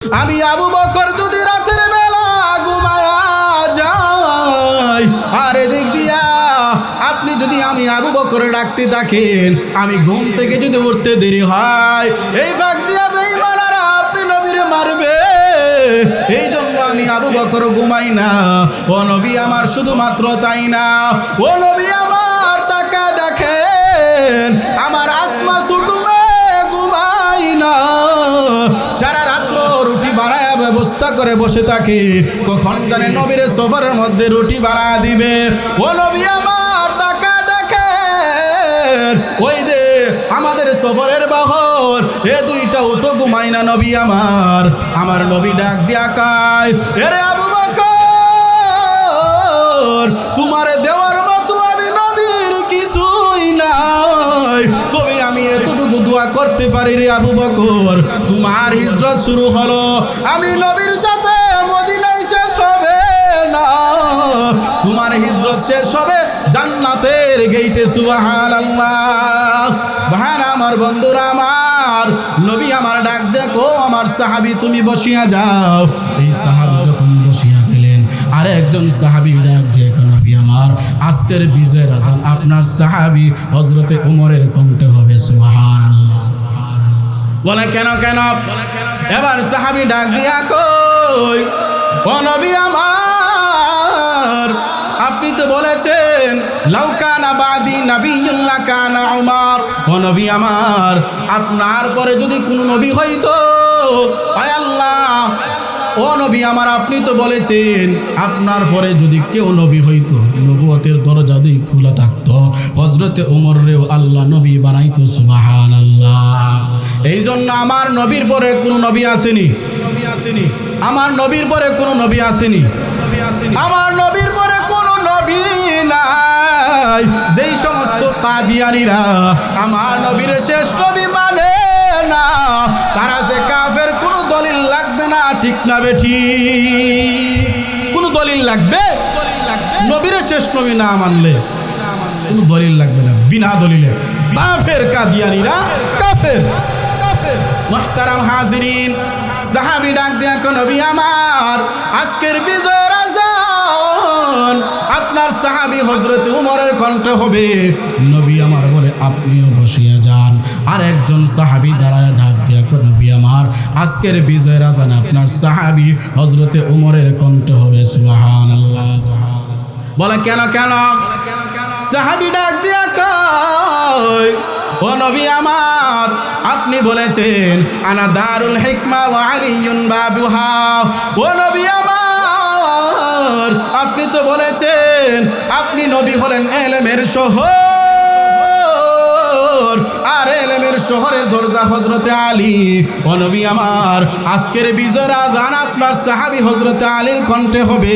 আমি আবু বকর যদি রাতের বেলা ঘুমায়া যাই আর এদিক দিয়া আপনি যদি আমি আবু বকর ডাকতে থাকেন, আমি ঘুম থেকে যদি উঠতে দেরি হয়, এই ফাঁক দিয়া বেঈমানরা আপনি নবীরে মারবে। এই জন্য আমি আবু বকর ঘুমাই না। ও নবী আমার, শুধুমাত্র তাই না, ও নবী আমার তাকা দেখেন, আমার আসমা সুটুমে ঘুমাই না, সারা রাত্র রুটি বানায় ব্যবস্থা করে বসে থাকে, কখন জানে নবীর সফরের মধ্যে রুটি বানা দিবে। ও নবী আমার তাকা দেখেন, ওই দে আমাদের সফরের বাহর এ দুইটা উঠো ঘুমাই না নবী আমার। আমার নবী ডাক দিয়া কায়, এরে আবু বকর, তোমার দেওয়ার মতো আমি নবীর কিছুই নাই, তবে আমি এতটুকু দোয়া করতে পারি রে আবু বকর, তোমার হিজরত শুরু হলো, আমি নবীর সাথে মদিনায় শেষ হবে না, তোমার হিজরত শেষ হবে জান্নাতের গেইটে। সুবহানাল্লাহ। ভাইরা আমার, বন্ধুরা আমার, নবী আমার ডাক দেখো, আমার সাহাবী তুমি বসিয়া যাও। এই সাহাবী যখন বসিয়া গেলেন, আর একজন সাহাবী ডাক দেখো, নবী আমার আজকের বিজয়ের আজান আপনার সাহাবী হযরতে ওমরের কণ্ঠে হবে। সুবহানাল্লাহ। বলে কেন কেন? এবার সাহাবী ডাক দিয়া কই, ও নবী আমার, আপনি তো বলেছেন লাউকানা বাদি নাবিয়্যুন লাকানা উমর। ও নবী আমার, আপনার পরে যদি কোনো নবী হইতো, আয় আল্লাহ, ও নবী আমার, আপনি তো বলেছেন আপনার পরে যদি কেউ নবী হইতো, নবুয়তের দরজা যদি খোলা থাকতো, হযরতে ওমরেও আল্লাহ নবী বানাইতো। সুবহানাল্লাহ। এই জন্য আমার নবীর পরে কোনো নবী আসেনি, আমার নবীর পরে কোনো নবী আসেনি, আমার নবীর পরে কোনো নবী নাই। যেই সমস্ত কাদিয়ানীরা আমার নবীর শেষ নবী মানে না, তারা যে কাফের, কোনো দলিল লাগবে না, ঠিক না বেঠি? কোনো দলিল লাগবে? নবীর শেষ নবী না মানলে কোনো দলিল লাগবে না, বিনা দলিলে কাফের কাদিয়ানীরা, কাফের। মুহতারাম হাজিরিন, সাহাবী ডাক দিয়া কো, নবী আমার আজকের বিজয়ের আজান আপনার সাহাবী হযরতে ওমরের কণ্ঠে হবে। নবী আমার বলে আপনিও বসিয়া যান। আর একজন সাহাবী দাঁড়ায় ডাক দিয়া কো, নবী আমার আজকের বিজয়ের আজান আপনার সাহাবী হযরতে ওমরের কণ্ঠে হবে। সুবহানাল্লাহ। বলে কেন কেন? সাহাবী ডাক দিয়া কয়, ও নবী আমার, আপনি বলেছেন আনা দারুল হিকমা ওয়া আলিয়ুন বাবুহা। ও নবী আমার, আপনি তো বলেছেন আপনি নবী হলেন ইলমের শহর, আর ইলমের শহরের দরজা হযরতে আলী। ও নবী আমার আজকের বিজয়ের আজান আপনার সাহাবী হযরতে আলীর কণ্ঠে হবে।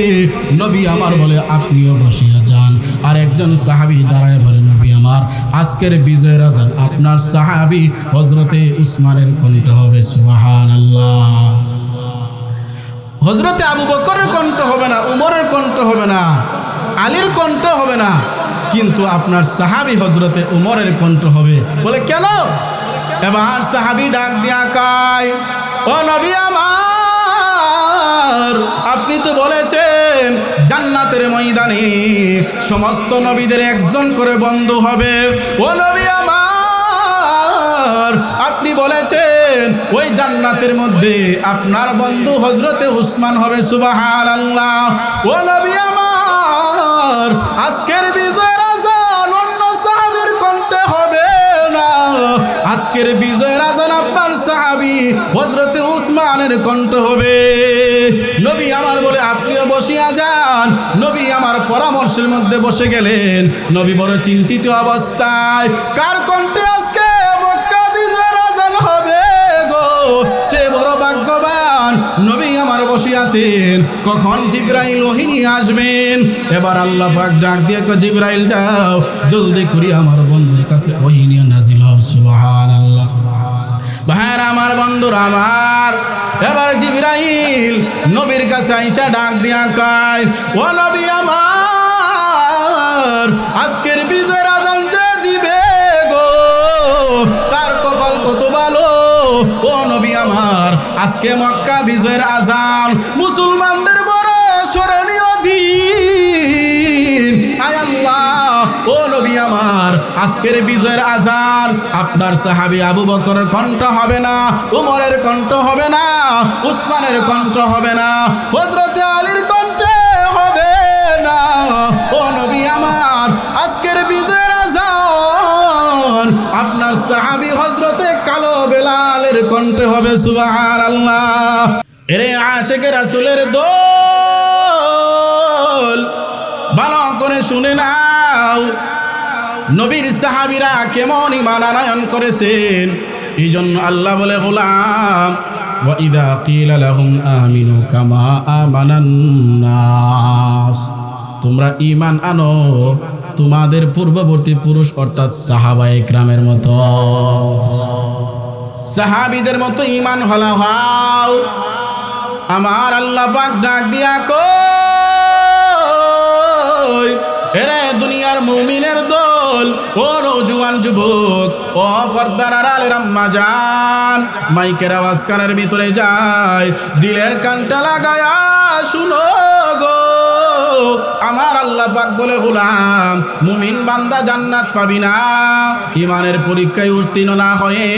নবী আমার বলে আপনিও বসিয়া যান। আর একজন সাহাবী দাঁড়ায় বলে, নবী আমার আজকের বিজয়ের আজান আপনার সাহাবী হযরতে উসমানের কণ্ঠে হবে। সুবহানাল্লাহ। হযরতে আবু বকরের কণ্ঠ হবে না, উমরের কণ্ঠ হবে না, আলীর কণ্ঠ হবে না, কিন্তু আপনার সাহাবী হযরতে উমরের কণ্ঠ হবে। বলে কেন? এবার সাহাবী ডাক দিয়া কয়, ও নবী আমার, আপনি তো বলেছেন জান্নাতের ময়দানে সমস্ত নবীদের একজন করে বন্ধু হবে। ও নবী আমার, আপনি বলেছেন ওই জান্নাতের মধ্যে আপনার বন্ধু হযরতে উসমান হবে। সুবহানাল্লাহ। ও নবী আমার আজকের বিজয়ের আজান অন্য সাহাবীর কণ্ঠে হবে না, আজকের বিজয়ের আজান আপনার সাহাবী হযরতে উসমানের কণ্ঠে হবে। নবী আমার বলে আপনিও বসিয়া যান। নবী আমার পরামর্শের মধ্যে বসে গেলেন। নবী বড় চিন্তিত অবস্থায়, কার কণ্ঠে আজকে মক্কা বিজয়ের আজান হবে গো, সে বড় ভাগ্যবান। নবী আমার বসিয়াছেন, কখন জিবরাইল ওহী নিয়ে আসবেন। এবার আল্লাহ পাক ডাক দিয়ে কো, জিবরাইল যাও, জলদি করে আমার বন্ধুর কাছে ওহী নিয়ে নাজিল হও। সুবহানাল্লাহ। ভাইরা আমার, বন্ধুরা আমার, এবার জিবরাইল নবীর কাছে আইসা ডাক দিয়া কয়, ও নবী আমার আজকের বিজয়ের আজান যে দিবে গো, তার কপাল কত ভালো। ও নবী আমার আজকে মক্কা বিজয়ের আজান, মুসলমানদের বড় স্মরণীয় দিন। আয় আল্লাহ, ও নবী আমার, আজকের বিজয়ের আজান আপনার সাহাবী আবু বকরের কণ্ঠ হবে না, উমরের কণ্ঠ হবে না, উসমানের কণ্ঠ হবে না, হযরত আলীর কণ্ঠে হবে না। ও নবী আমার, আজকের বিজয়ের আজান আপনার সাহাবী হযরতে কালো বেলালের কণ্ঠে হবে। সুবহানাল্লাহ। এরে আশিকে রাসূলের দল, ভালো করে শুনে নাও, নবীর সাহাবীরা কেমন ঈমান আনয়ন করেছেন। এই জন্য আল্লাহ বলে, গোলাম ওয়া ইযা কিলা লাহুম আমিনু কামা আমানান নাস, তোমরা ঈমান আনো তোমাদের পূর্ববর্তী পুরুষ অর্থাৎ সাহাবায়ে কেরামের মতো, সাহাবীদের মতো ঈমান হলা হও। আমার আল্লাহ পাক ডাক দিয়া কই, এরে দুনিয়ার মুমিনের দল, ও নওজোয়ান যুবক, ও পর্দার আড়ালের আম্মা জান, মাইকের আওয়াজ কানের ভিতরে যায়, দিলের কানটা লাগায়া শুনো গো। আমার আল্লাহ পাক বলে, গোলাম মুমিন বান্দা জান্নাত পাবি না ঈমানের পরীক্ষায় উত্তীর্ণ না হয়ে।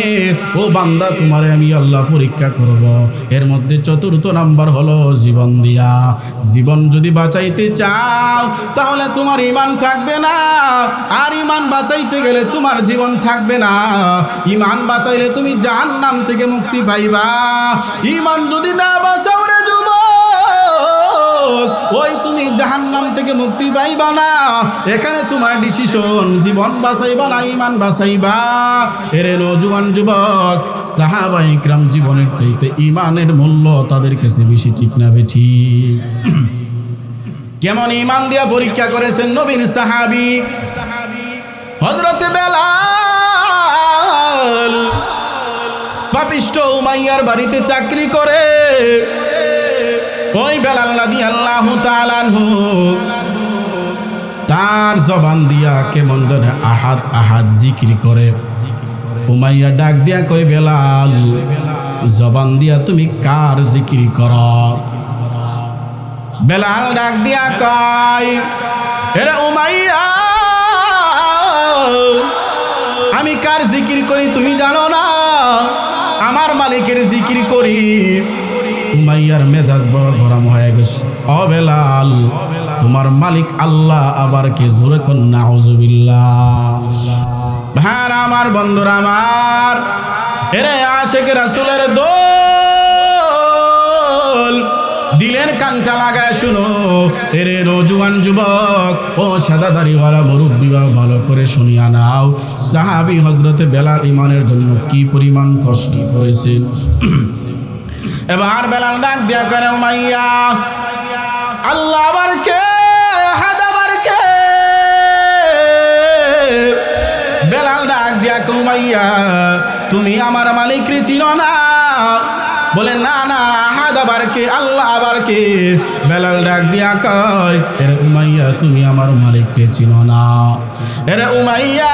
ও বান্দা, তোমারে আমি আল্লাহ পরীক্ষা করব। এর মধ্যে চতুর্থ নাম্বার হলো জীবন দিয়া। জীবন যদি বাঁচাইতে চাও তাহলে তোমার ঈমান থাকবে না, আর ঈমান বাঁচাইতে গেলে তোমার জীবন থাকবে না। ঈমান বাঁচাইলে তুমি জাহান্নাম থেকে মুক্তি পাইবা। ঈমান যদি না বাঁচাও রে যুবক, ওই তুমি জাহান্নাম থেকে মুক্তি পাইবা না। এখানে তোমার ডিসিশন, জীবন বাঁচাইবা না ঈমান বাঁচাইবা। এরে নওজোয়ান যুবক, সাহাবায়ে কেরাম জীবনের চাইতে ঈমানের মূল্য তাদের কাছে বেশি, ঠিক না বেঠি? কেমন ঈমান দিয়া পরীক্ষা করেছেন নবীর সাহাবী হযরতে বেলাল। পাপিষ্ঠ উমাইয়ার বাড়িতে চাকরি করে ওই বেলাল রাদিয়াল্লাহু তাআলা আনহু তার জবান দিয়া কেমন জানে আহাদ আহাদ জিকির করে। উমাইয়া ডাক দিয়া কই, বেলাল জবান দিয়া তুমি কার জিকির করো? বেলাল ডাক দিয়া কয়, এরে উমাইয়া, আমি কার জিকির করি তুমি জানো না? আমার মালিকের জিকির করি। উমাইয়ার মেজাজ বড় গরম হয়ে গেছে। ও বেলাল, তোমার মালিক আল্লাহ আবার কে? জোরে কোন নাউজুবিল্লাহ। ভাইরা আমার, বন্ধুরা আমার, এরে আশিক রাসূলের দল, দিলের কানটা লাগায় শুনো। এরে নওজোয়ান যুবক, ও সাদা দাড়িওয়ালা মুরব্বী, ভালো করে শুনিয়া নাও, সাহাবী হযরতে বেলাল ঈমানের জন্য কি পরিমাণ কষ্ট করেছেন। এবার বেলাল ডাক দিয়া করে, উমাইয়া, আল্লাহ আবার কে? আহাদ আবার কে? বেলাল ডাক দিয়া কয়, উমাইয়া, তুমি আমার মালিকরে চিনো না? বলে, না না, আহাদ আবার কে? আল্লাহ আবার কে? বেলাল ডাক দিয়া কয়, এরে উমাইয়া, তুমি আমার মালিককে চিনো না? এরে উমাইয়া,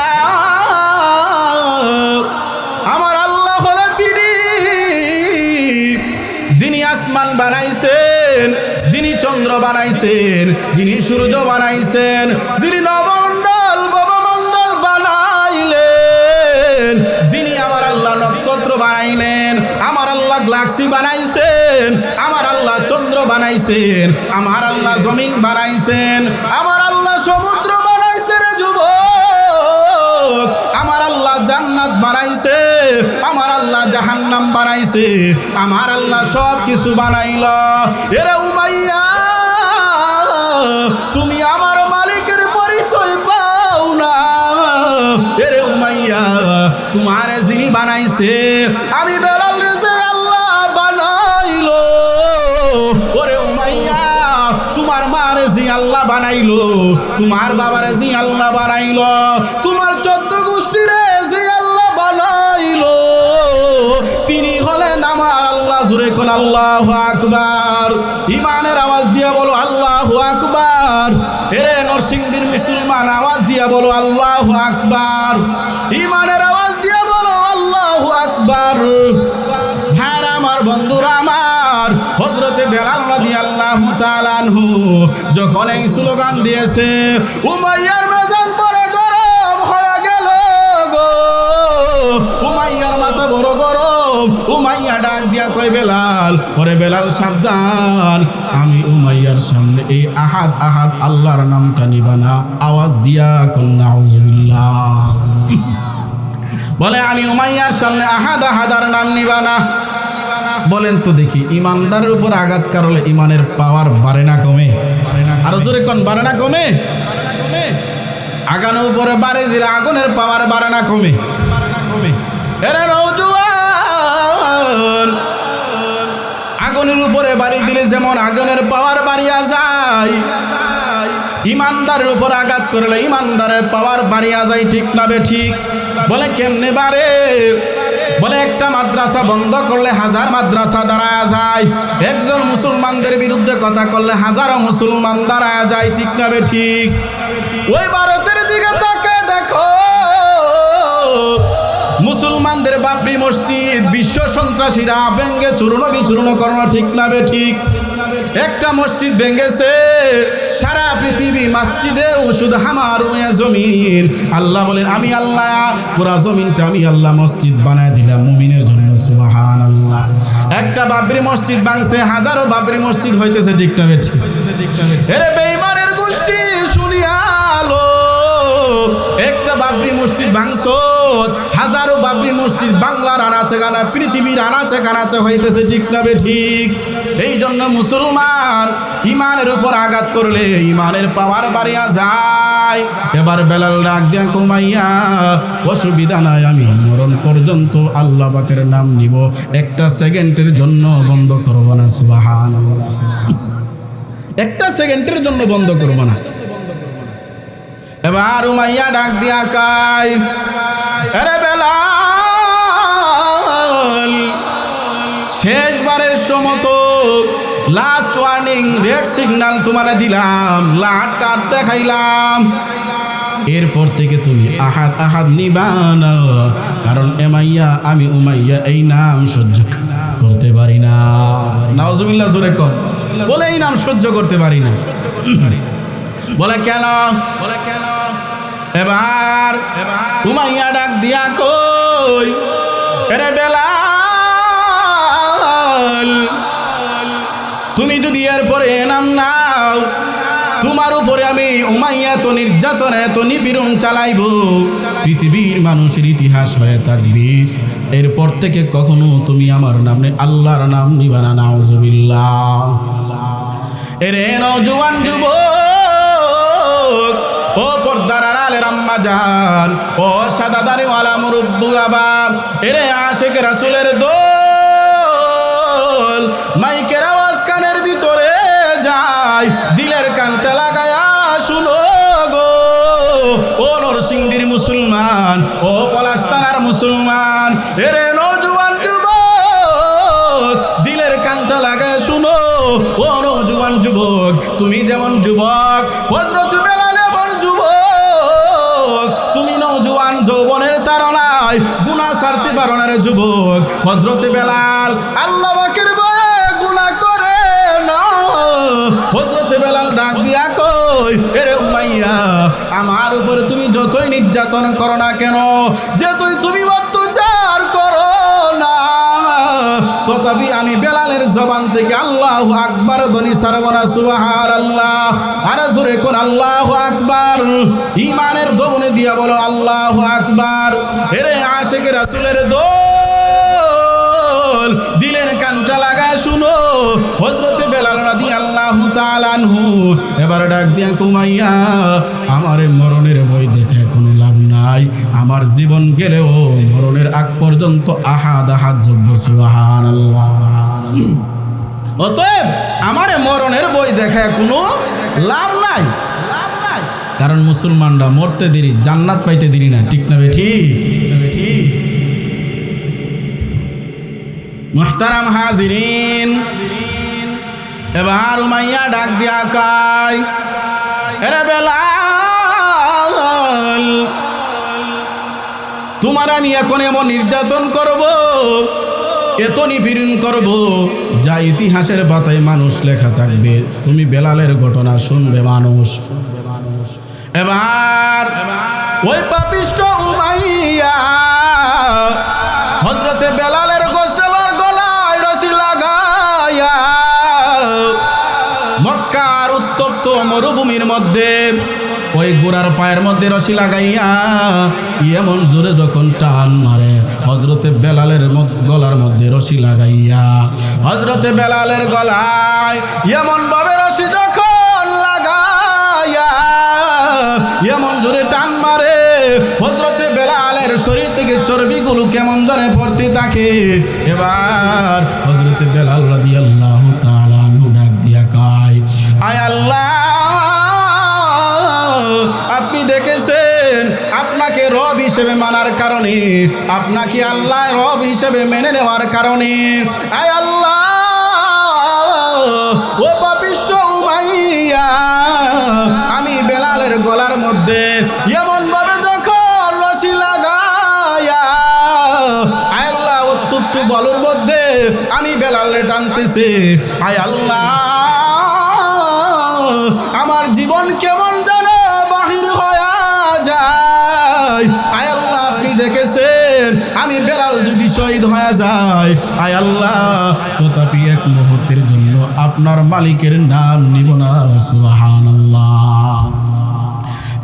আমার আল্লাহ হলো তিনি যিনি আসমান বানাইছেন, যিনি চন্দ্র বানাইছেন, যিনি সূর্য বানাইছেন, যিনি নবমণ্ডল ভবমণ্ডল বানাইলেন, যিনি আমার আল্লাহ নক্ষত্র বানাইলেন, আমার আল্লাহ গ্যালাক্সি বানাইছেন, আমার আল্লাহ চন্দ্র বানাইছেন, আমার আল্লাহ জমিন বানাইছেন, আমার আল্লাহ সমুদ্র বানাইছে রে যুবক, আমার আল্লাহ জান্নাত বানাইছে, আমার আল্লাহ জাহান্নাম বানাইছে, আমার আল্লাহ সব কিছু বানাইল। এরে উমাইয়া, তুমি আমার মালিকের পরিচয় পাও না। এরে উমাইয়া, তোমার যিনি বানাইছে, আমি বেলাল রে আল্লাহ বানাইলো। ওরে উমাইয়া, তোমার মারে জি আল্লাহ বানাইলো, তোমার বাবারে জি আল্লাহ বানাইলো, তোমার 14 গোষ্ঠীরে জি আল্লাহ বানাইলো, তিনি হলেন আমার আল্লাহ। জোরে কোন আল্লাহু আকবার। ঈমানের আওয়াজ দিয়া বলো আল্লাহু আকবার। এরে নরসিংদীর মুসলমান, আওয়াজ দিয়া বলো আল্লাহু আকবার। ঈমানের আওয়াজ দিয়া বলো আল্লাহু আকবার। ভাইরা আমার, বন্ধুরা আমার, হযরতে বেলাল রাদিয়াল্লাহু তাআলা আনহু যখন এই স্লোগান দিয়েছে, উমাইয়ার মেজাজ বড় গরম হয়ে গেল গো। উমাইয়ার মাথা বড় গরম। উমাইয়া ডাক দিয়া কয়, বেলাল, ওরে বেলাল সাবধান, আমি উমাইয়ার সামনে এই আহাদ আহাদ আল্লাহর নামটা নিবা না। আওয়াজ দিয়া কোন নাউজুবিল্লাহ। বলে আমি উমাইয়ার সামনে আহাদ আহাদার নাম নিবা না। বলেন তো দেখি, ইমানদারের উপর আঘাত করলে ইমানের পাওয়ার বাড়ে না কমে? আরো জোরে কোন, বাড়ে না কমে? আগানোর উপরে বাড়ে দিলে আগুনের পাওয়ার বাড়ে না কমে? এরা নওজোয়ান, আগুনের উপরে বাড়ি দিলে যেমন আগুনের পাওয়ার বাড়িয়া যায়, ইমানদারের উপর আঘাত করলে ইমানদারের পাওয়ার বাড়িয়া যায়, ঠিক না বে ঠিক? বলে কেমনে বাড়ে? বলে একটা মাদ্রাসা বন্ধ করলে হাজার মাদ্রাসা দাঁড়ায় যায়, একজন মুসলমানদের বিরুদ্ধে কথা করলে হাজারো মুসলমান দাঁড়ায় যায়, ঠিক না বে ঠিক? ওই ভারতের দিকে তাকে দেখো, মুসলমানদের বাবরি মসজিদ বিশ্ব সন্ত্রাসীরা ভেঙ্গে চূর্ণ বিচূর্ণ করলো, ঠিক না বে ঠিক? একটা মসজিদ ভেঙ্গেছে, সারা পৃথিবী মসজিদে ওষুধ হামার জমিন। আল্লাহ বলেন, আমি আল্লাহ পুরা জমিনটা আমি আল্লাহ মসজিদ বানায় দিলাম মুমিনের জন্য, সুবহানাল্লাহ। একটা বাবরি মসজিদ ভাঙছে, হাজারো বাবরি মসজিদ হইতেছে, ঠিক না বে ঠিক? এরে বেঈমানের গোষ্ঠী শুনিয়ালো, একটা বাবরি মসজিদ ভাঙছো, হাজারো বাবরি মসজিদ বাংলার আনাচে কানা পৃথিবীর আনাচে কানাচে হইতেছে, ঠিক না বে ঠিক? এই জন্য মুসলমান ইমানের উপর আঘাত করলে ইমানের পাওয়ার বাড়িয়া যায়। এবার বেলাল ডাক দিয়া, উমাইয়া অসুবিধা নাই, আমি মরণ পর্যন্ত আল্লাহ পাকের নাম নিব, একটা সেকেন্ডের জন্য বন্ধ করব না। সুবহানাল্লাহ। একটা সেকেন্ডের জন্য বন্ধ করব না। এবার উমাইয়া ডাক দিয়া কয়, আরে বেলাল, শেষবারের সমতো লাস্ট ওয়ার্নিং, রেড সিগন্যাল তোমারে দিলাম, লাট কাট দেখাইলাম, এরপর থেকে তুমি আহাদ আহাদ নিবা না, কারণ এমাইয়া আমি উমাইয়া এই নাম সহ্য করতে পারি না। নাউজুবিল্লাহ, জোরে কর। বলে এই নাম সহ্য করতে পারি না। বলে কেন? বলে কেন? এবার উমাইয়া ডাক দিয়া কই, আরে বেলাল, তুমি যদি এরপরে নাম নাও, তোমার উপরে আমি উমাইয়া তো নির্যাতন এত নিপীড়ন চালাইব, পৃথিবীর মানুষের ইতিহাস হয়ে থাকবে, এরপর থেকে কখনো তুমি আমার নামে আল্লাহর নাম নিবা না। নাউজুবিল্লাহ। এরে নওজোয়ান যুবক, ও পর্দার আড়ালের আম্মা জান, ও সাদা দাড়িওয়ালা মুরব্বি বাবা, এরে আশিক রাসূলের দল, মাইকের আওয়াজ কানের ভিতরে যায়, দিলের কানটা লাগায়া শুনো গো। ও নরসিংদীর মুসলমান, ও পলাশতানার মুসলমান, এরে নওজোয়ান যুবক, দিলের কানটা লাগায়া শুনো। ও নওজোয়ান যুবক, তুমি যেমন যুবক, হযরত বেলাল এমন যুবক। তুমি নওজোয়ান যৌবনের তাড়নায় গুনাহ ছাড়তে পারো না রে যুবক। হযরত বেলাল আল্লাহ পাকের ভয়ে গুনাহ করে না। হযরত বেলাল ডাক দিয়া কই, এরে উমাইয়া, আমার উপরে তুমি যতই নির্যাতন করো না কেন, যতই তুমি অত্যাচার করো না, তথাপি আমি বেলালের জবান থেকে আল্লাহু আকবার ধ্বনি ছাড়ব না। সুবহানাল্লাহ। আর জোরে কোন আল্লাহু আকবার। ঈমানের ধ্বনি দিয়া বলো আল্লাহু আকবার। এরে আশিক রাসূলের দল, দিলের কানটা লাগায় শুনো। হযরত বেলাল রাদিয়াল্লাহু তাআলা আনহু এবার ডাক দিয়া, উমাইয়া, আমার মরণের ভয় দেখে কোনো লাভ নাই, আমার জীবন গেলেও মরণের আগ পর্যন্ত আহাদ আহাদ যোগ্য। সুবহানাল্লাহ। অতএব আমার মরণের ভয় দেখে কোনো লাভ নাই, কারণ মুসলমানরা মরতে দেরি, জান্নাত পাইতে দেরি না, ঠিক না বেঠি? মুহতারাম হাজিরিন, এবার উমাইয়া ডাক দিয়া কয়, আরে বেলাল, তোমার আমি এখন এমন নির্যাতন করব, এত নিপীড়ন করব যা ইতিহাসের পাতায় মানুষ লেখা থাকবে। তুমি বেলালের ঘটনা শুনবে মানুষ। এবার ওই পাপিষ্ঠ উমাইয়া হযরতে বেলালের গোসলের গলায় রশি লাগাইয়া মক্কার উত্তপ্ত মরুভূমির মধ্যে ওই ঘোড়ার পায়ের মধ্যে রশি লাগাইয়া এমন জোরে যখন টান মারে, হযরতে বেলালের গলার মধ্যে রশি লাগাইয়া হযরতে বেলালের গলায় এমন ভাবে রশি যখন লাগাইয়া এমন জোরে টান মারে, হযরতে বেলালের শরীর থেকে চর্বিগুলো কেমন জানে পড়তে থাকে। এবার হযরতে বেলাল রাদিয়াল্লাহু তাআলা আনহু ডাক দিয়া কয়, আয় আল্লাহ, আপনি দেখেছেন আপনাকে রব হিসেবে মানার কারণে, আপনাকে আল্লাহ রব হিসেবে মেনে নেওয়ার কারণে, আয় আল্লাহ, ও পাপিষ্ঠ উমাইয়া আমি বেলালের গলার মধ্যে এমন ভাবে যখন রশি লাগাইয়া আয় আল্লাহ উত্তপ্ত বালুর মধ্যে আমি বেলালে টানতেছি, আয় আল্লাহ আমার জীবন কেমন যেন বাহির হয়ে যায়। আয় আল্লাহ আপনি দেখেছেন আমি বেলাল যদি শহীদ হয়ে যায়, আয় আল্লাহ তথাপি এক মুহূর্তের জন্য আপনার মালিকের নাম নিব না। সুবহানাল্লাহ।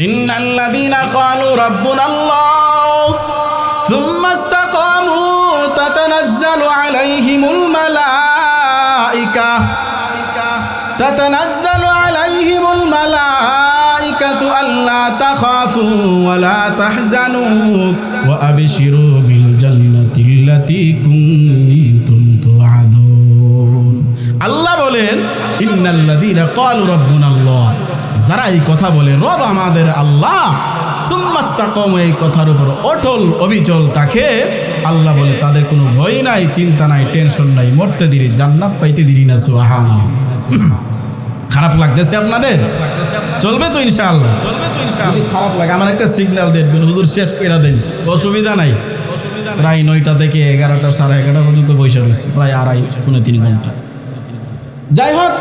ইন্নাল্লাযীনা ক্বালু রাব্বুনাল্লাহ সুম্মা ইসতাকামু তাতানাজ্জালু আলাইহিমুল মালাইকা তাতানাজ্জালু আলাইহিমুল মালাইকাতু আল্লা তাখাফু ওয়া লা তাহজানু ওয়া আবশিরু বিল জান্নাতিল্লাতী কুনতুম তুআদুন। আল্লাহ বলেন ইন্নাল্লাযীনা ক্বালু রাব্বুনাল্লাহ, যারা এই কথা বলে রব আমাদের আল্লাহ, সুম্মা ইসতাকামু এই কথার উপর অটল অবিচল থাকে, আল্লাহ বলে তাদের কোনো ভয় নাই, চিন্তা নাই, টেনশন নাই, মরতে দেরি জান্নাত পাইতে দেরি না। সুবহানাল্লাহ। খারাপ লাগতেছে আপনাদের? চলবে তো ইনশাআল্লাহ? যদি খারাপ লাগে আমার একটা সিগন্যাল দেন, হুজুর শেষ করে দেন, অসুবিধা নাই। প্রায় 9টা থেকে 11টা 11:30 পর্যন্ত বসে রয়েছে, প্রায় 2.5-3 ঘন্টা। যাই হোক,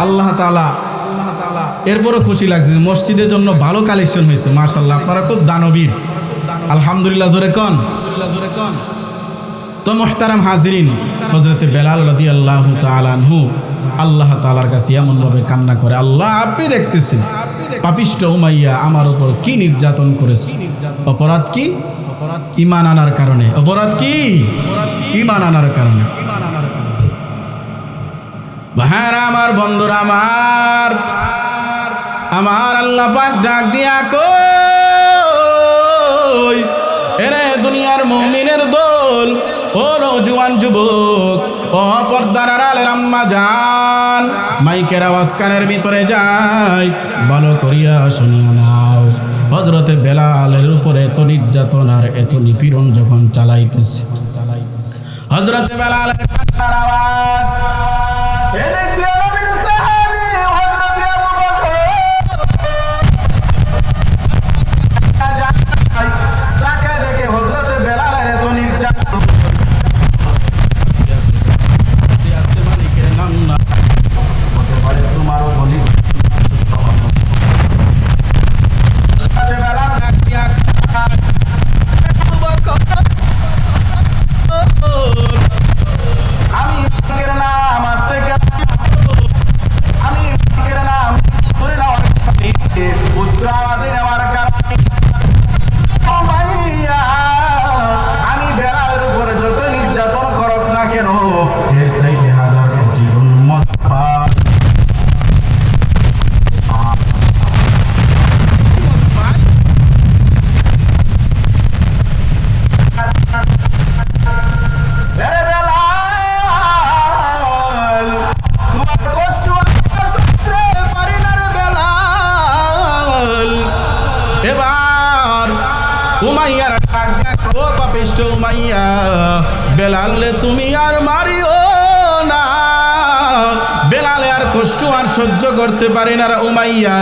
আল্লাহ তাআলা এরপরও খুশি লাগছে, মসজিদের জন্য ভালো কালেকশন হয়েছে মাশাআল্লাহ। আপনারা খুব দানবীর, আলহামদুলিল্লাহ জোরে কন। তো মুহতারাম হাজিরিন, হযরতে বেলাল রাদিয়াল্লাহু তাআলা আনহু আল্লাহ তাআলার কাছে এমনভাবে কান্না করে, আল্লাহ আপনি দেখতেছেন পাপিষ্ঠ উমাইয়া আমার উপর কি নির্যাতন করেছে। অপরাধ কি? ঈমান আনার কারণে। অপরাধ কি? ঈমান আনার কারণে। ভাইরা আমার, বন্ধুরা আমার, আমার আল্লাহ পাক ডাক দিয়া কই, এরে দুনিয়ার মুমিনের দল, ও নওজোয়ান যুবক, ও পর্দার আড়ালের আম্মা জান, মাইকের আওয়াজ কানের ভিতরে যায়, ভালো করিয়া শুনিয়া নাও। হযরতে বেলালের উপরে এত নির্যাতন আর এত নিপীড়ন যখন চালাইতেছে, হযরতে বেলালের কান্নার আওয়াজ এদিক দিয়ে নবীর সাহাবী হযরতে আবু বকর তাকে দেখে হযরতে বেলালের এত নির্যাতন বেলালে তুমি আর মারিও না, বেলালে আর কষ্ট আর সহ্য করতে পারি না রে উমাইয়া,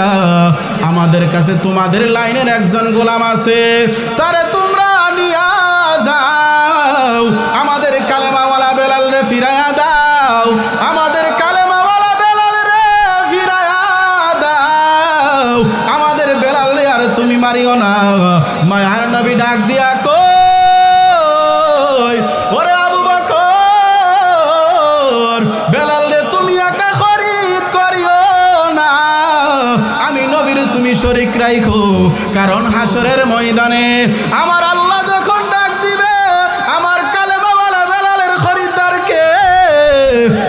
আমাদের কাছে তোমাদের লাইনের একজন গোলাম আছে, তারে তোমরা নিয়া যাও, আমাদের কালেমাওয়ালা ফিরাইয়া দাও, আমাদের কালেমাওয়ালা বেলাল রে ফিরাইয়া দাও, আমাদের বেলাল রে আর তুমি মারিও না। মায়ার নবী ডাক দিয়া কই, ওরে আবু বকর, বেলাল রে তুমি একা খরিদ করিও না, আমি নবীর তুমি শরীক রাখো, কারণ হাসরের ময়দানে আমার আল্লাহ যখন ডাক দিবে আমার কালেমাওয়ালা বেলালের খরিদ্দারকে,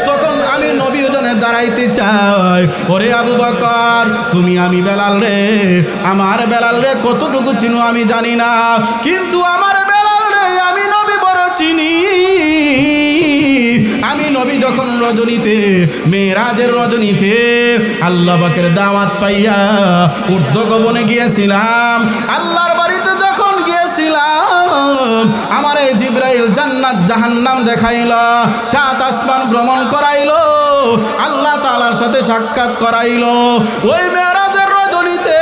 তখন আমি নবী ওজনে দাঁড়াইতে চাই। ওরে আবু বকর, তুমি আমি বেলাল রে, আমার বেলাল রে কতটুকু চিনো আমি জানি না, কিন্তু আমার বেলাল রে আমি নবী বড় চিনি। আমি নবী যখন রজনীতে, মেরাজের রজনীতে আল্লাহ পাকের দাওয়াত পাইয়া ঊর্ধ্ব গগনে গিয়েছিলাম, আল্লাহর বাড়িতে যখন গিয়েছিলাম, আমার এই জিবরাইল জান্নাত জাহান্নাম দেখাইল, 7 আসমান ভ্রমণ করাইল, আল্লাহ তাআলার সাথে সাক্ষাৎ করাইল। ওই মেরাজের রজনীতে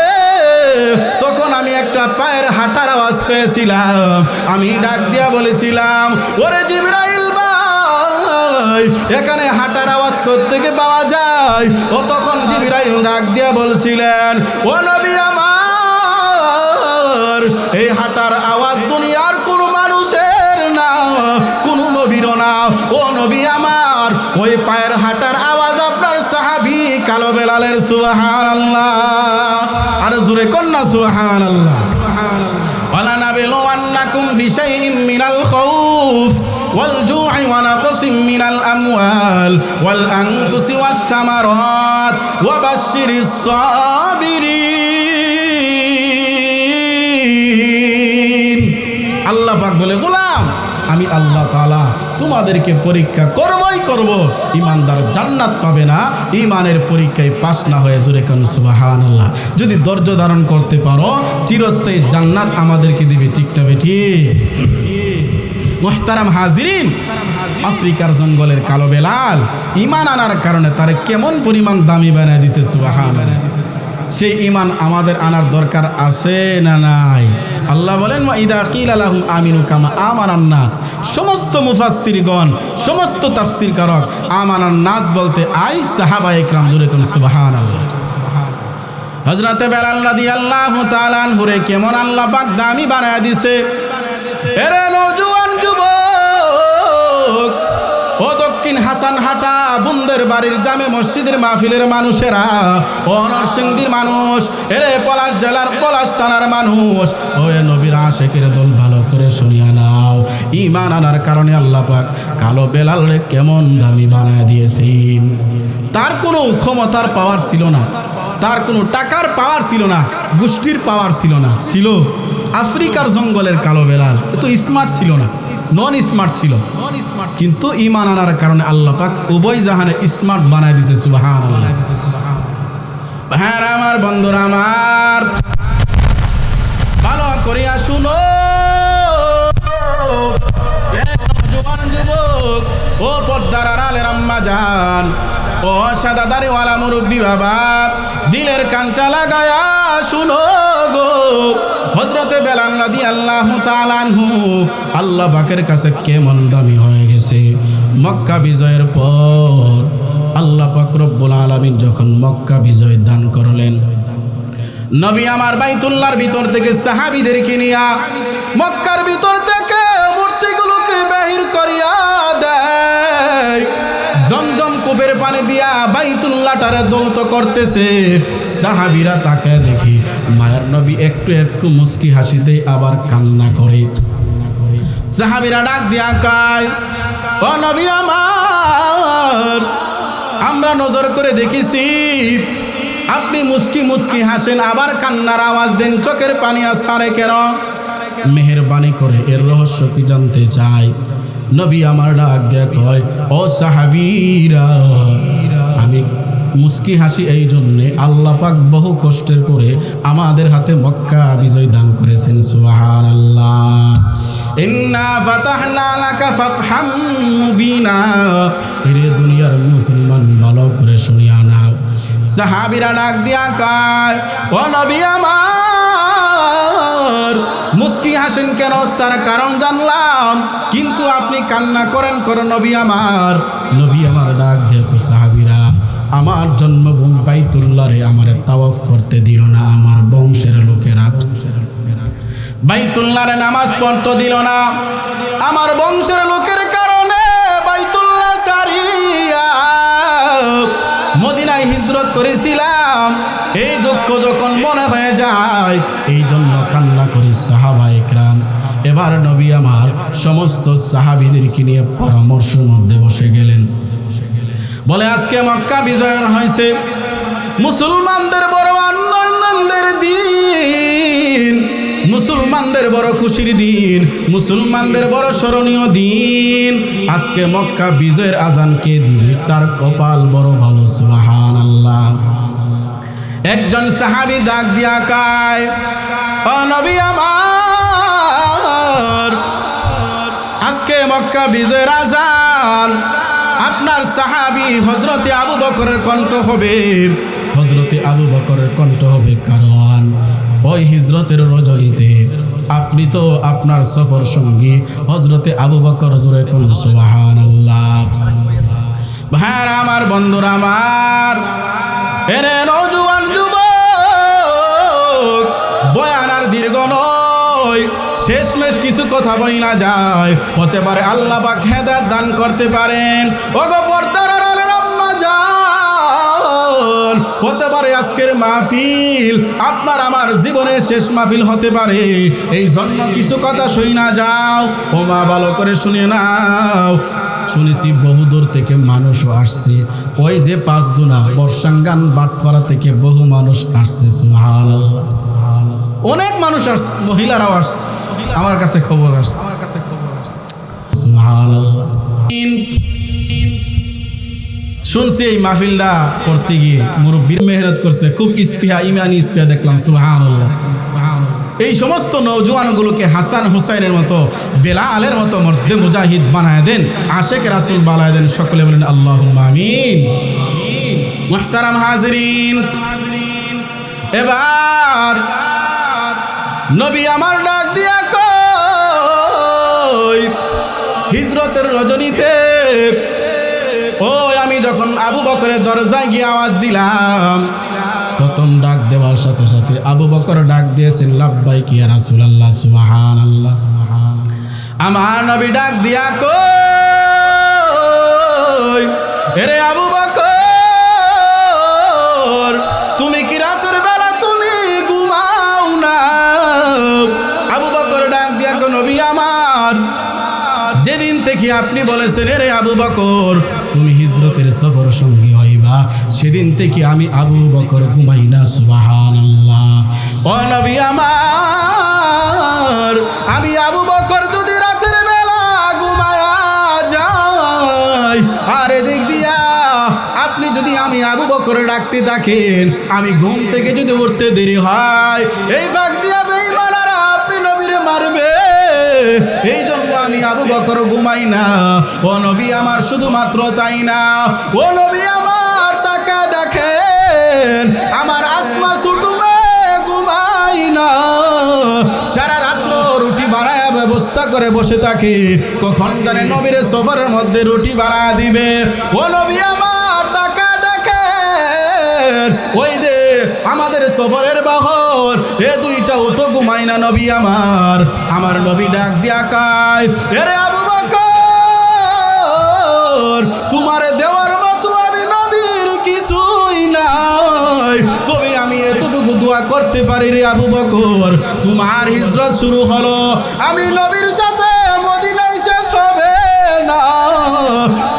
তখন আমি একটা পায়ের হাঁটার আওয়াজ পেয়েছিলাম, আমি ডাক দিয়া বলেছিলাম, ওরে জিবরাইল ভাই, এখানে হাঁটার আওয়াজ কোত্থেকে পাওয়া যায়? ও তখন জিবরাইল ডাক দিয়া বলছিলেন, ও নবী আমার, এই হাঁটার আওয়াজ দুনিয়ার কোনো মানুষের না, কোনো নবীরও না। ও নবী আমার, ওই পায়ের হাঁটার আওয়াজ আপনার সাহাবী কালো বেলালের। সুবহানাল্লাহ, আর জোরে কন্যা সুবহানাল্লাহ। ওয়ালানাবলুওয়ান্নাকুম বিশাইইম মিনাল খাউফ ওয়াল জু'i ওয়া নাকসিম মিনাল আমওয়াল ওয়াল আনফুসি ওয়াস সামারাত ওয়া বাশশিরিস সাবিরিন। আল্লাহ পাক বলে, গোলাম আমি আল্লাহ তাআলা তোমাদেরকে পরীক্ষা করবই করব, ইমানদার জান্নাত পাবে না, ইমানের পরীক্ষায় পাস না হয়ে জোরে কোন সুবহানাল্লাহ। যদি ধৈর্য ধারণ করতে পারো, চিরস্থায়ী জান্নাত আমাদেরকে দিবে। ঠিক না বেঠি? মুহতারাম হাজিরিন, আফ্রিকার জঙ্গলের কালো বেলাল ইমান আনার কারণে তারে কেমন পরিমাণ দামি বানায় দিছে। সুবহানাল্লাহ। সেই ইমান আমাদের আনার দরকার আছে না নাই? আল্লাহ বলেন, ওয়া ইদা কিলা লাহুম আমিনু কামা আমানান নাস। সমস্ত মুফাসসিরগণ, সমস্ত তাফসীরকারক আমানান নাস বলতে আই সাহাবায়ে ইকরাম। জোরে কোন সুবহানাল্লাহ। হযরতে বেলাল রাদিয়াল্লাহু তাআলা আনহুরে কেমন আল্লাহ পাক দামি বানায় দিছে। এরে নওজোয়ান যুবক, ও দক্ষিণ হাসান হাটা বুন্দের বাড়ির জামে মসজিদের মাহফিলের মানুষেরা, ও নরসিংদীর মানুষ, এরে পলাশ জেলার পলাশ থানার মানুষ, ও নবীর আশিকের দল, ভালো করে শুনিয়া নাও। ঈমান আনার কারণে আল্লাহ পাক কালো বেলালরে কেমন দামি বানায় দিয়েছেন। তার কোনো ক্ষমতার পাওয়ার ছিল না, তার কোনো টাকার পাওয়ার ছিল না, গোষ্ঠীর পাওয়ার ছিল না, ছিল আফ্রিকার জঙ্গলের কালো বেলাল। তো স্মার্ট ছিল না, নন স্মার্ট ছিল, কিন্তু ঈমান আনার কারণে আল্লাহ পাক উভয় জাহানে স্মার্ট বানায় দিয়েছে। সুবহানাল্লাহ। ভাইরা আমার, বন্ধুরা আমার, ভালো করিয়া শুনো, জওয়ান যুবক, ও পর্দার আড়ালের আম্মা জান, ও সাদা দাড়িওয়ালা মুরব্বী বাবা, দিলের কানটা লাগায়া শুনো গো। হযরতে বেলাল রাদিয়াল্লাহু তাআলা আনহু আল্লাহ পাকের কাছে কেমন দামি হয়ে গেছে। মক্কা বিজয়ের পর আল্লাহ পাক রব্বুল আলামিন যখন মক্কা বিজয় দান করলেন, নবী আমার বাইতুল্লাহর ভিতর থেকে সাহাবীদেরকে নিয়া মক্কার ভিতর থেকে মূর্তিগুলোকে বাহির করিয়া দেয়। জমজম কূপের পানি দিয়া বাইতুল্লাহটারে দৌত করতেছে। সাহাবীরা তাকে দেখি মায়ার নবী একটু একটু মুস্কি হাসি দেয়, আবার কান্না করে। সাহাবীরা ডাক দিয়া কয়, ও নবী আমার, আমরা নজর করে দেখেছি আপনি মুস্কি মুস্কি হাসেন, আবার কান্নার আওয়াজ দেন, চোখের পানি আর সারে কেন? মেহেরবানি করে এর রহস্য কি জানতে চাই। নবী আমার ডাক দেয়া কয়, ও সাহাবীরা, আমি মুস্কি হাসি এই জন্যে, আল্লাহ পাক বহু কষ্টের পরে আমাদের হাতে মক্কা বিজয় দান করেছেন। সুবহানাল্লাহ। ইন্না ফাতাহনা লাকা ফাতহাম মুবিনা। এরে দুনিয়ার মুসলমান, ভালো করে শুনিয়া নাও। সাহাবীরা ডাক দিয়া কয়, ও নবী আমার, মুস্কি হাসেন কেন তার কারণ জানলাম, কিন্তু আপনি কান্না করেন করো নবী আমার। নবী আমার ডাক দেখো সাহাবীরা, আমার জন্মভূমি বাইতুল্লাহরে আমার তাওয়াফ করতে দিল না আমার বংশের লোকেরা, বাইতুল্লাহরে নামাজ পড়তে দিল না আমার বংশের লোকের কারণে। বাইতুল্লাহ সারিয়া মদিনায় হিজরত করেছিলাম, এই দুঃখ যখন মনে হয়ে যায় এই জন্য কান্না করি সাহাবায়ে কেরাম। এবার নবী আমার সমস্ত সাহাবীদেরকে নিয়ে পরামর্শের মধ্যে বসে গেলেন। বলে আজকে মক্কা বিজয় হয়েছে, মুসলমানদের বড় আনন্দের দিন, মুসলমানদের বড় খুশির দিন, মুসলমানদের বড় স্মরণীয় দিন। আজকে মক্কা বিজয়ের আজান কে দিবে তার কপাল বড় ভালো, সুবহানাল্লাহ। একজন সাহাবী ডাক দিয়া কয়, ও নবী আমার, আজকে মক্কা বিজয়ের আজান আপনার সাহাবী হযরতে আবু বকরের কণ্ঠ হবে, হযরতে আবু বকরের কণ্ঠ হবে, কারণ ওই হিজরতের রজনীতে আপনি তো আপনার সফর সঙ্গী হযরতে আবু বকর, জোরে কোন সুবহানাল্লাহ। ভাইরা আমার, বন্ধুরা আমার, এরে নওজোয়ান যুবক, বয়ান আর দীর্ঘ নয়, শেষমেশ কিছু কথা বইলা যায়, হতে পারে আল্লাহ পাক হেদায়েত দান করতে পারেন। ওগো পর্দার আড়ালের আম্মা জান, হতে পারে আজকের মাহফিল আপনার আমার জীবনের শেষ মাহফিল হতে পারে, এই জন্য কিছু কথা শুনা যাও। ও মা, ভালো করে শুনে নাও। শুনেছি বহুদূর থেকে মানুষও আসছে, ওই যে পাঁচদুনা বর্ষাঙ্গান বাটপাড়া থেকে বহু মানুষ আসছে, সুবহানাল্লাহ। অনেক মানুষ আসছে, মহিলারাও আসছে, আমার কাছে খবর আসছে, সুবহানাল্লাহ। শুনছি এই মাহফিলটা করতে গিয়ে মুরব্বী মেহনত করছে, খুব ইস্পিহা, ইমানি ইস্পিহা দেখলাম, সুবহানাল্লাহ। এই সমস্ত নওজোয়ানগুলোকে হাসান হুসাইনের মতো, বেলালের মতো মর্দে মুজাহিদ বানায় দেন, আশেক রাসূল বানায় দেন। সকলে বলেন আল্লাহুম্মা আমিন। মুহতারাম হাজিরিন, এবার নবী আমার ডাক দিয়া কই, হিজরতের রজনীতে ওই আমি যখন আবু বকরের দরজায় গিয়ে আওয়াজ দিলাম, প্রথম ডাক দেওয়ার সাথে সাথে আবু বকর ডাক দিয়েছেন, লাব্বাইক ইয়া রাসূলুল্লাহ, সুবহানাল্লাহ। আমার নবী ডাক দিয়া কই, এরে আবু বকর, তুমি কি রাতের বেলা তুমি ঘুমাও না? আবু বকর ডাক দিয়া কই, নবী আমার, যেদিন থেকে আপনি বলেছেন এরে আবু বকর তুমি হিজরতের সফর সঙ্গী হইবা, সেদিন থেকে আমি আবু বকর ঘুমাই না, সুবহানাল্লাহ। ও নবী আমার, আমি আবু বকর যদি রাতের বেলা ঘুমায়া যাই, আর এদিক দিয়া আপনি যদি আমি আবু বকর ডাকতে থাকেন, আমি ঘুম থেকে যদি উঠতে দেরি হয়, এই ফাঁক দিয়া বেঈমানেরা আপনি নবীরে মারবে, এই জন্য আমি আবু বকর ঘুমাই না। ও নবী আমার, শুধুমাত্র তাই না, ও নবী আমার, তাকা দেখেন আমার আসমা সুটুমে ঘুমাই না, সারা রাত্র রুটি বানায় ব্যবস্থা করে বসে থাকে, কখন জানে নবীর সফরের মধ্যে রুটি বানায় দিবে। ও নবী আমার, তাকা দেখেন ওই দে আমাদের সফরের বাহর, এ দুইটা উঠো ঘুমাই না নবী আমার। আমার নবী ডাক দিয়া কয়, এরে আবু বকর, তোমারে দেওয়ার মতো আমি নবীর কিছুই নাই, তবে আমি এতটুকু দোয়া করতে পারি রে আবু বকর, তোমার হিজরত শুরু হলো, আমি নবীর সাথে মদিনায় শেষ হবে না,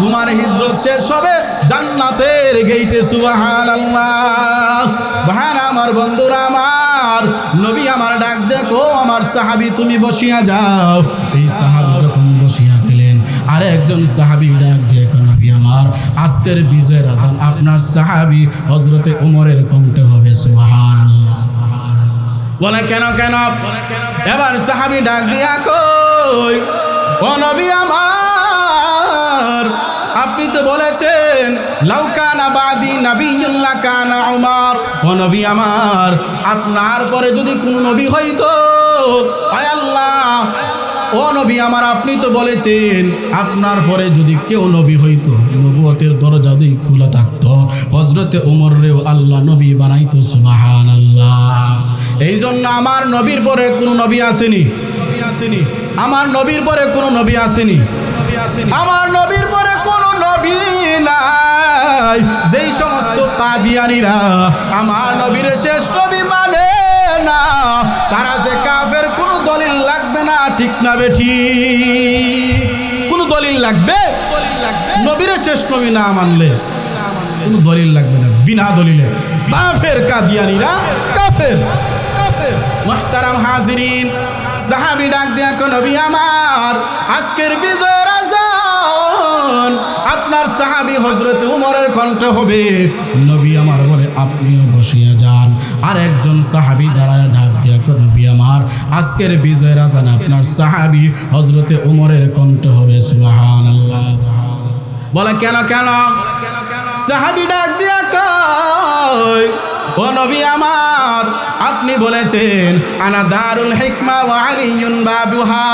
তোমার হিজরত শেষ হবে জান্নাতের গেইটে, সুবহানাল্লাহ। ভাইরা আমার, বন্ধুরা আমার, নবী আমার ডাক দেখো, আমার সাহাবী তুমি বসিয়া যাও। এই সাহাবী যখন বসিয়া গেলেন, আর একজন সাহাবী ডাক দেখো, নবী আমার, আজকের বিজয়ের আজান আপনার সাহাবী হযরতে ওমরের কণ্ঠে হবে, সুবহানাল্লাহ। বলে কেন কেন? এবার সাহাবী ডাক দিয়া কই, ও নবী আমার, আপনি তো বলেছেন লাউকানা বাদি নাবিয়্যুন লাকানা উমর, ও নবী আমার, আপনার পরে যদি কোনো নবী হইতো আয় আল্লাহ, ও নবী আমার, আপনি তো বলেছেন আপনার পরে যদি কেউ নবী হইতো নবুয়তের দরজা যদি খোলা থাকতো হযরতে ওমররেও আল্লাহ নবী বানাইতো। সুবহানাল্লাহ। এই জন্য আমার নবীর পরে কোনো নবী আসেনি, আমার নবীর পরে কোনো নবী আসেনি, আমার নবীর পরে কোনো নবী নাই। যেই সমস্ত কাদিয়ানীরা আমার নবীর শেষ নবী মানে না, তারা যে কাফের, কোনো দলিল লাগবে না, ঠিক না বেঠি? কোনো দলিল লাগবে? নবীর শেষ নবী না মানলে কোনো দলিল লাগবে না, বিনা দলিলে কাফের কাদিয়ানীরা, কাফের। মুহতারাম হাজিরিন, সাহাবী ডাক দিয়া কো নবী আমার, আজকের বিজয়ের আজান আপনার সাহাবী হযরতে উমরের কণ্ঠে হবে। নবী আমার বলে আপনিও বসিয়া যান। আর একজন সাহাবী দাঁড়ায় ডাক দিয়া কো নবী আমার, আজকের বিজয়ের আজান আপনার সাহাবী হযরতে উমরের কণ্ঠে হবে। সুবহানাল্লাহ। বলে কেন কেন? সাহাবী ডাক দিয়া কয়, ও নবী আমার, আপনি বলেছেন আনা দারুল হিকমা ওয়া আলিয়ুন বাবুহা।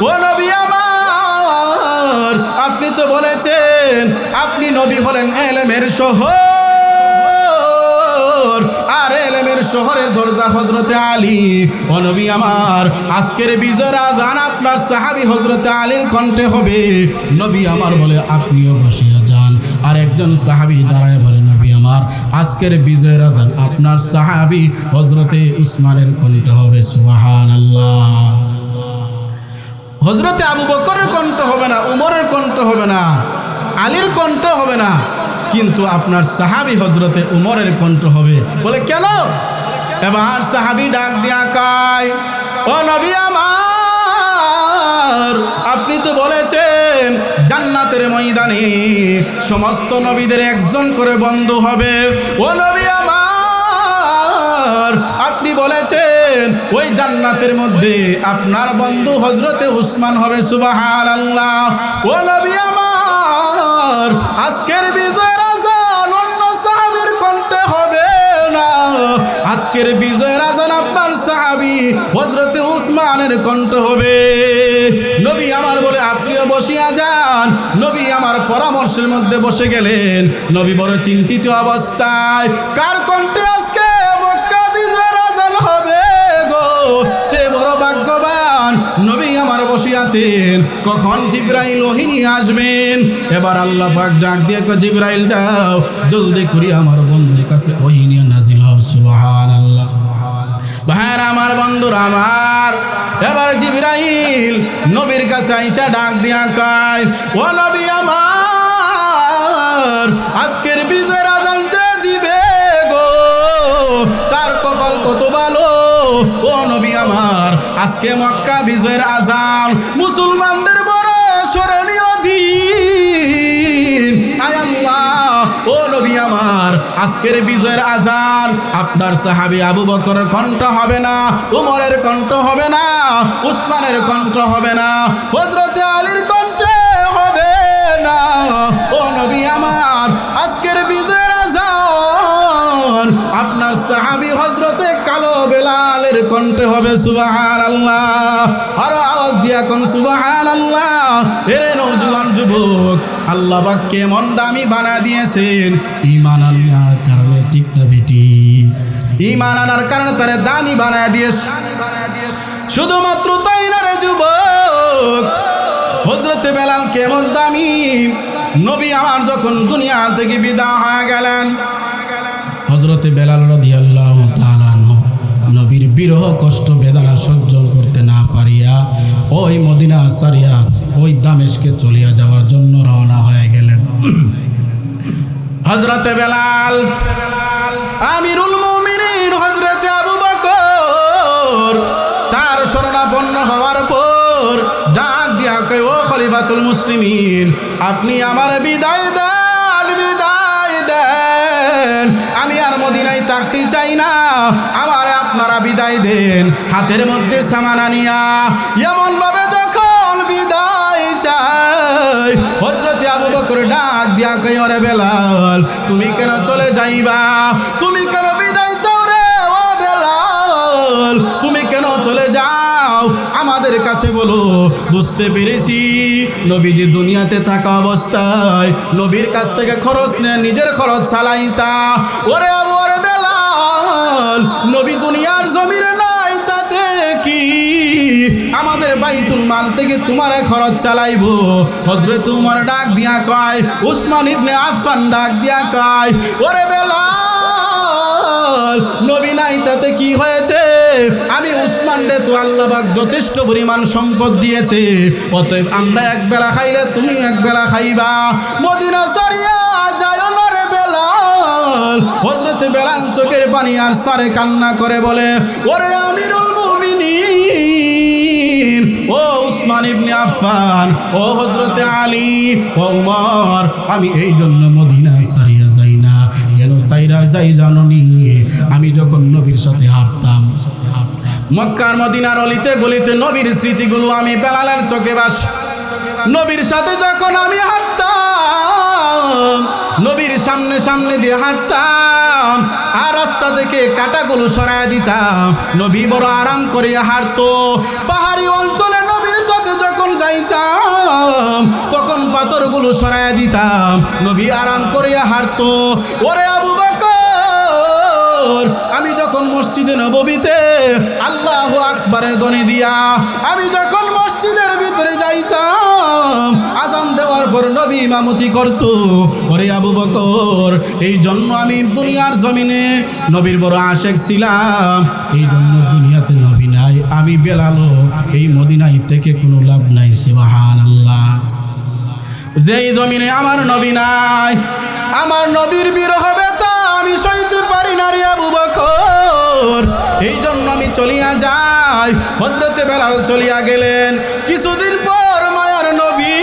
ও নবী আমার, আপনি তো বলেছেন আপনি নবী হলেন ইলমের শহর, আর ইলমের শহরের দরজা হযরতে আলী। ও নবী আমার, আজকের বিজয়ের আজান আপনার সাহাবী হযরতে আলীর কণ্ঠে হবে। নবী আমার বলে আপনিও বসিয়া যান। আর একজন সাহাবী দাঁড়ায় বলে নবী আমার, আজকের বিজয়ের আজান আপনার সাহাবী হযরতে উসমানের কণ্ঠে হবে। সুবহানাল্লাহ। হযরতে আবু বকরের কণ্ঠ হবে না, উমরের কণ্ঠ হবে না, আলীর কণ্ঠ হবে না, কিন্তু আপনার সাহাবী হযরতে উমরের কণ্ঠ হবে। বলে কেন? এবার সাহাবী ডাক দিয়া কয়, ও নবী আমার, আপনি তো বলেছেন জান্নাতের ময়দানে সমস্ত নবীদের একজন করে বন্ধু হবে। ও নবী আমার, আপনি বলেছেন ওই জান্নাতের মধ্যে আপনার বন্ধু হযরতে উসমান হবে। সুবহানাল্লাহ। ও নবী আমার, আজকের বিজয়ের আজান অন্য সাহাবীর কণ্ঠে হবে না, আজকের বিজয়ের আজান আপনার সাহাবী হযরতে উসমানের কণ্ঠ হবে। নবী আমার বলে আপনিও বসিয়া যান। নবী আমার পরামর্শের মধ্যে বসে গেলেন। নবী বড় চিন্তিত অবস্থায়, কার কণ্ঠে আজকে মক্কা বিজয়ের আজান হবে গো, সে বড় ভাগ্যবান। নবী আমার বসে আছেন, কখন জিবরাইল ওহী নিয়ে আসবেন। এবার আল্লাহ পাক ডাক দিয়ে কয়, জিবরাইল যাও জলদি করে আমার বন্ধুর কাছে ওহী নিয়ে নাজিল হও। সুবহানাল্লাহ। ভাইরা আমার, বন্ধুরা আমার, এবার জিবরাইল নবীর কাছে আইসা ডাক দিয়া কয়, ও নবী আমার, আজকের বিজয়ের আজান যে দিবে গো, তার কপাল কত ভালো। ও নবী আমার, আজকে মক্কা বিজয়ের আজান মুসলমানদের বড় স্মরণীয় দিন। আয় আল্লাহ, ও নবী আমার, আজকের বিজয়ের আজান আপনার সাহাবী আবু বকরের কণ্ঠ হবে না, উমরের কণ্ঠ হবে না, উসমানের কণ্ঠ হবে না, হযরতে আলীর কণ্ঠে হবে না। ও নবী আমার, আজকের বিজয়ের আজান আপনার সাহাবী হযরতে কালো বেলালের কণ্ঠে হবে। সুবহানাল্লাহ। আর আওয়াজ দিয়া কোন সুবহানাল্লাহ। এরে নওজোয়ান যুবক, আল্লাহ পাক কেমন দামি বানা দিয়েছেন ঈমান আনার কারণে, ঠিক না বেটি? ঈমান আনার কারণে তারে দামি বানায় দিয়েছে। শুধুমাত্র তাই না রে যুবক, হযরতে বেলাল কেমন দামি। নবী আমার যখন দুনিয়া থেকে বিদায় হয়ে গেলেন, হযরতে বেলাল রাদিয়াল্লাহু তাআলা আনহু নবীর বিরহ কষ্ট বেদনা সহ্য করতে না পারিয়া ওই মদিনা সারিয়া ওই দামেশকে চলিয়া যাওয়ার জন্য রওনা হয়ে গেলেন। হযরতে বেলাল, আমিরুল মুমিনিন হযরতে আবু বকর তার শরণাপন্ন হওয়ার পর ডাক দিয়া কয়, ও খলিফাতুল মুসলিমিন, আপনি আমার বিদায় দেন, বিদায় দেন। আমি আর মদিনায় থাকতে চাই না, আমার আপনারা বিদায় দেন। হাতের মধ্যে সামানা নিয়া এমন ভাবে যখন বিদায় চাই, হযরতে আবু বকর ডাক দিয়া কয়, ওরে বেলাল, তুমি কেন চলে যাইবা? তুমি কেন বিদায় চাও রে ও বেলাল? তুমি কেন চলে যাও? চাও আমাদের কাছে বলো। বুঝতে পেরেছি নবীজি দুনিয়াতে থাকা অবস্থায় নবীর কাছ থেকে খরচ নেয়, নিজের খরচ চালাইতা। ওরে আবু ওরে বেলাল, নবী দুনিয়ার জমিনে নাই তাতে কি, আমাদের বাইতুল মাল থেকে তোমার খরচ চালাইবো। হযরত উমর ডাক দিয়া কয়, উসমান ইবনে আফফান ডাক দিয়া কয়, ওরে বেলাল, নবী নাই তাতে কি হয়েছে, আমি উসমান রে তো আল্লাহ পাক যথেষ্ট পরিমাণ সম্পদ দিয়েছে, অতএব আমরা এক বেলা খাইলে তুমি এক বেলা খাইবা, মদিনা ছাড়িয়া যায় না রে বেলাল। হযরত বেলাল চোখের পানি আর সারে কান্না করে বলে, ওরে আমিরুল মুমিনিন, ও উসমান ইবনে আফফান, ও হযরত আলী, ও উমর, আমি এই জন্য মদিনা ছাড়িয়া যাই না, কেন ছাইরা যাই জাননি, আমি যখন নবীর সাথে হাঁটতাম মক্কার মদিনার অলিতে গলিতে নবীর স্মৃতিগুলো আমি বেলালের চোখে ভাসে। নবীর সাথে যখন আমি হাঁটতাম, নবীর সামনে সামনে দিয়ে হাঁটতাম, আর রাস্তা থেকে কাঁটাগুলো সরায় দিতাম, নবী বড় আরাম করে হাঁটতো। পাহাড়ি অঞ্চলে নবীর সাথে যখন যাইতাম তখন পাথরগুলো সরায় দিতাম, নবী আরাম করে হাঁটতো। ওরে আবু বকর, আমি যখন মসজিদে নববীতে আল্লাহু আকবারের ধ্বনি দিয়া আমি যখন মসজিদের ভিতরে যাইতাম, আযান দেওয়ার পর নবী ইমামতি করত। ওরে আবু বকর, এই জন্য আমি দুনিয়ার জমিনে নবীর বড় আশেক ছিলাম, এই জন্য দুনিয়াতে নবী নাই, আমি বেলালও এই মদিনায় থেকে কোনো লাভ নাই। সুবহানাল্লাহ। যেই জমিনে আমার নবী নাই, আমার নবীর বিরহ ব্যথা আমি সইতে পারি না রে আবু বকর, এই জন্য আমি চলিয়া যাই। হযরতে বেলাল চলিয়া গেলেন, কিছুদিন পর মায়ার নবী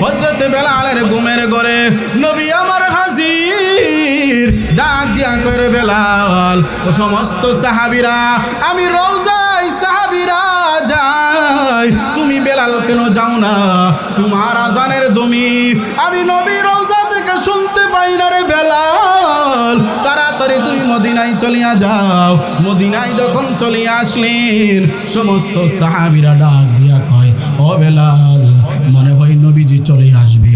হযরতে বেলালের ঘুমের ঘরে নবী আমার হাজির, ডাক দিয়া করে, বেলাল ও সমস্ত সাহাবীরা, আমি রওজায় সাহাবীরা যাই, তুমি বেলাল কেন যাও না, তোমার আজানের দমি আমি নবী রওজা থেকে শুনতে পাই না রে বেলাল, তাড়াতাড়ি তুমি মদিনায় চলিয়া যাও। মদিনায় যখন চলিয়া আসলেন, সমস্ত সাহাবীরা ডাক দিয়া কয়, ও বেলাল, মনে হয় নবীজি চলে আসবে।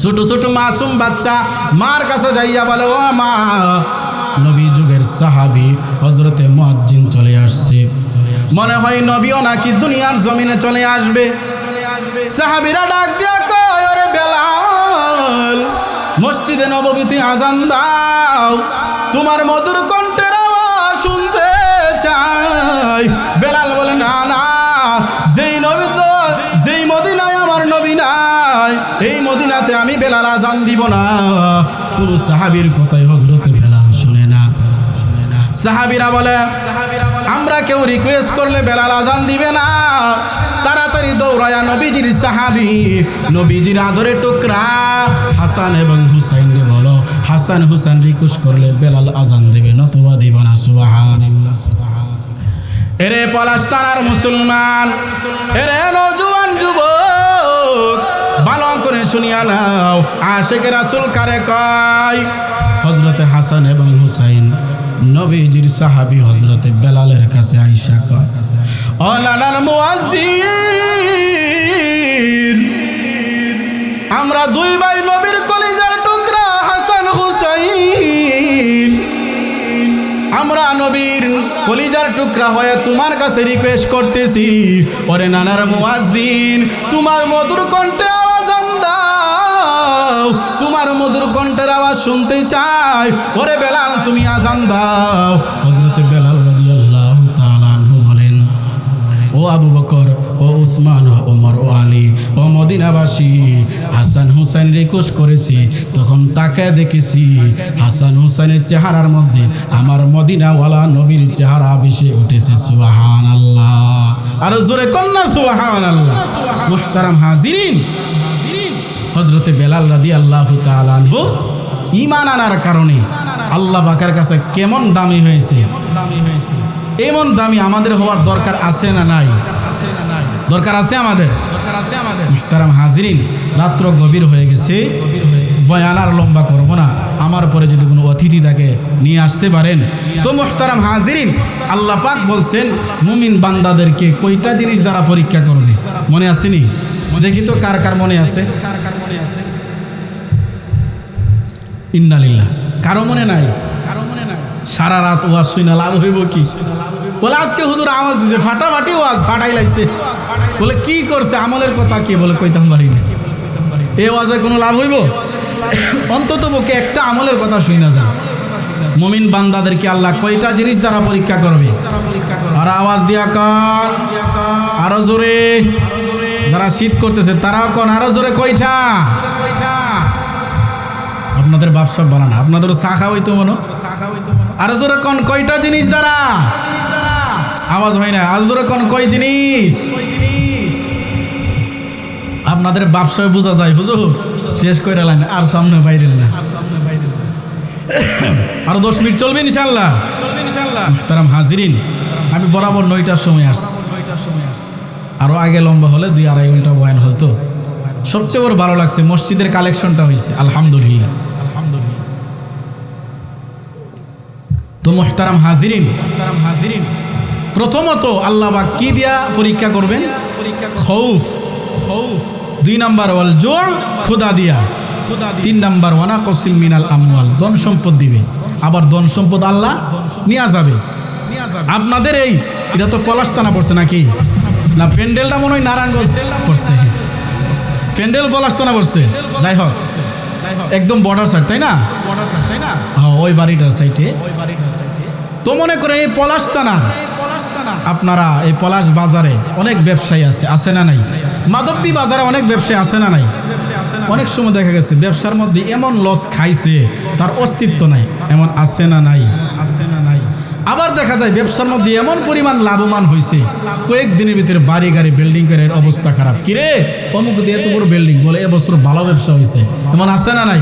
ছোট ছোট মাসুম বাচ্চা মার কাছে যাইয়া বলে, ও মা, নবী যুগের সাহাবী হযরতে মুয়াজ্জিন চলে আসছে, মনে হয় নবীও নাকি দুনিয়ার জমিনে চলে আসবে। সাহাবীরা ডাক দিয়া কয়, ওরে বেলাল, মসজিদে নববীতে আজান দাও, তোমার মধুর কণ্ঠের আওয়াজ শুনতে চাই। বেলাল বলে, না না, যেই নবী তো যেই মদিনায় আমার নবী নাই, এই মদিনাতে আমি বেলাল আজান দিব না। কোন সাহাবীর কথাই হযরতে বেলাল শুনে না। সাহাবীরা বলে, আমরা কেউ রিকোয়েস্ট করলে বেলাল আজান দিবে না। তাড়াতাড়ি দৌড়ায়া নবীজির সাহাবী, নবীজির আদরের টুকরা হাসান এবং হুসাইনকে বলো, হাসান হুসাইন রিকোয়েস্ট করলে বেলাল আজান দেবে, নতুবা দিব না। সুবহানাল্লাহ। এরে পলাশ থানার মুসলমান, এরে নওজোয়ান যুবক, ভালো করে শুনিয়া নাও, আশিকে রাসূল কারে কয়? হযরতে হাসান এবং হুসাইন নবীজির সাহাবী হযরতে বেলালের কাছে আইসা কয়, ও নানার মুয়াজ্জিন, আমরা দুই ভাই নবীর কলিজার টুকরা হাসান হুসাইন, আমরা নবীর কলিজার টুকরা হয়ে তোমার কাছে রিকোয়েস্ট করতেছি, ওরে নানার মুয়াজ্জিন, তোমার মধুর কণ্ঠে আওয়াজ দাও, তোমার মধুর কণ্ঠের আওয়াজ শুনতে চাই। ওরে বেলাল, তুমি আজান দাও। হযরতে বেলাল রাদিয়াল্লাহু তাআলা আনহু বলেন, ও আবু বকর, ও উসমান, ও ওমর, ও আলী, ও মদিনাবাসী, হাসান হুসাইন রিকোয়েস্ট করেছি, তখন তাকে দেখেছি হাসান হুসাইনের চেহারার মধ্যে আমার মদিনাওয়ালা নবীর চেহারা বেশি উঠেছে। সুবহানাল্লাহ। আর জোরে কন্যা সুবহানাল্লাহ। মুহতারাম হাজিরিন, হযরতে বেলাল রাদিয়াল্লাহু তাআলা আনহু ঈমান আনার কারণে আল্লাহ পাকের কাছে কেমন দামি হয়েছে, এমন দামি আমাদের হওয়ার দরকার আছে না নাই? দরকার আছে আমাদের। মুহতারাম হাজিরিন, রাত্র গভীর হয়ে গেছে, বয়ান আর লম্বা করব না। আমার আমার পরে যদি কোনো অতিথি থাকে নিয়ে আসতে পারেন। তো মুহতারাম হাজিরিন, আল্লাহ পাক বলছেন মুমিন বান্দাদেরকে কয়টা জিনিস দ্বারা পরীক্ষা করবে, মনে আসেনি? দেখি তো কার কার মনে আছে। ইন্নালিল্লাহ, কারো মনে নাই? সারা রাত ওয়াজ শুনে লাভ হইব কি? বলে আজকে হুজুর আওয়াজ দিছে, ফাটাফাটি ওয়াজ, ফাটাই লাগছে। বলে কি করছে, আমলের কথা কি? বলে কইতাম পারি না। এই ওয়াজে কোনো লাভ হইব? অন্তত পক্ষে একটা আমলের কথা শুই না যায়। মুমিন বান্দাদেরকে আল্লাহ কয়টা জিনিস দ্বারা পরীক্ষা করবে? আর আওয়াজ দিয়া কন, আরো জোরে। যারা শীত করতেছে তারাও কন আরো জোরে, কয়টা? আপনাদের বাপসব বানান, আপনাদেরও শাখা হইতো মনো। আরো জোরে কন, কয়টা জিনিস দ্বারা? আওয়াজ হয় না, আরো জোরে কন, কয় জিনিস? আপনাদের বাপসব বোঝা যায় হুজুর শেষ করে লাইন, আর সামনে বাইরে না। আরো 10 মিনিট চলবে ইনশাআল্লাহ। মুহতারাম হাজিরিন, আমি বরাবর 9টার সময় আসছি। আরো আগে লম্বা হলে 2-2.5 ঘন্টা বয়ান হতো। সবচেয়ে বড় ভালো লাগছে মসজিদের কালেকশনটা হয়েছে, আলহামদুলিল্লাহ। তো মুহতারাম হাজিরিন, প্রথমত আল্লাহ পাক কি দিয়া পরীক্ষা করবেন? খৌফ। 2 নাম্বার ওয়াল জুর, ক্ষুধা দিয়া। 3 নাম্বার ওয়ানা কসিল মিনাল আমওয়াল, ধন সম্পদ দিবে। আবার ধন সম্পদ আল্লাহ নিয়ে যাবে। আপনাদের এই এটা তো পলাশতানা পড়ছে নাকি? না প্যান্ডেলটা মনে হয় নারায়ণগঞ্জ পড়ছে। প্যান্ডেল পলাশতানা পড়ছে। যাই হোক, একদম বর্ডার সাইড, তাই না? হ্যাঁ, ওই বাড়িটার সাইডে। তো মনে করেন এই পলাশতানা, আপনারা এই পলাশ বাজারে অনেক ব্যবসায়ী আছে না নাই? মাধবদী বাজারে অনেক ব্যবসায়ী আছে না নাই? অনেক সময় দেখা গেছে ব্যবসার মধ্যে এমন লস খাইছে তার অস্তিত্ব নাই, এমন আছে না নাই? আবার দেখা যায় ব্যবসার মধ্যে এমন পরিমাণ লাভবান হয়েছে, কয়েকদিনের ভিতরে বাড়ি গাড়ি বিল্ডিং করে অবস্থা খারাপ। কিরে অমুক দিয়ে এত বড় বিল্ডিং, বলে এবছর ভালো ব্যবসা হয়েছে, এমন আছে না নাই?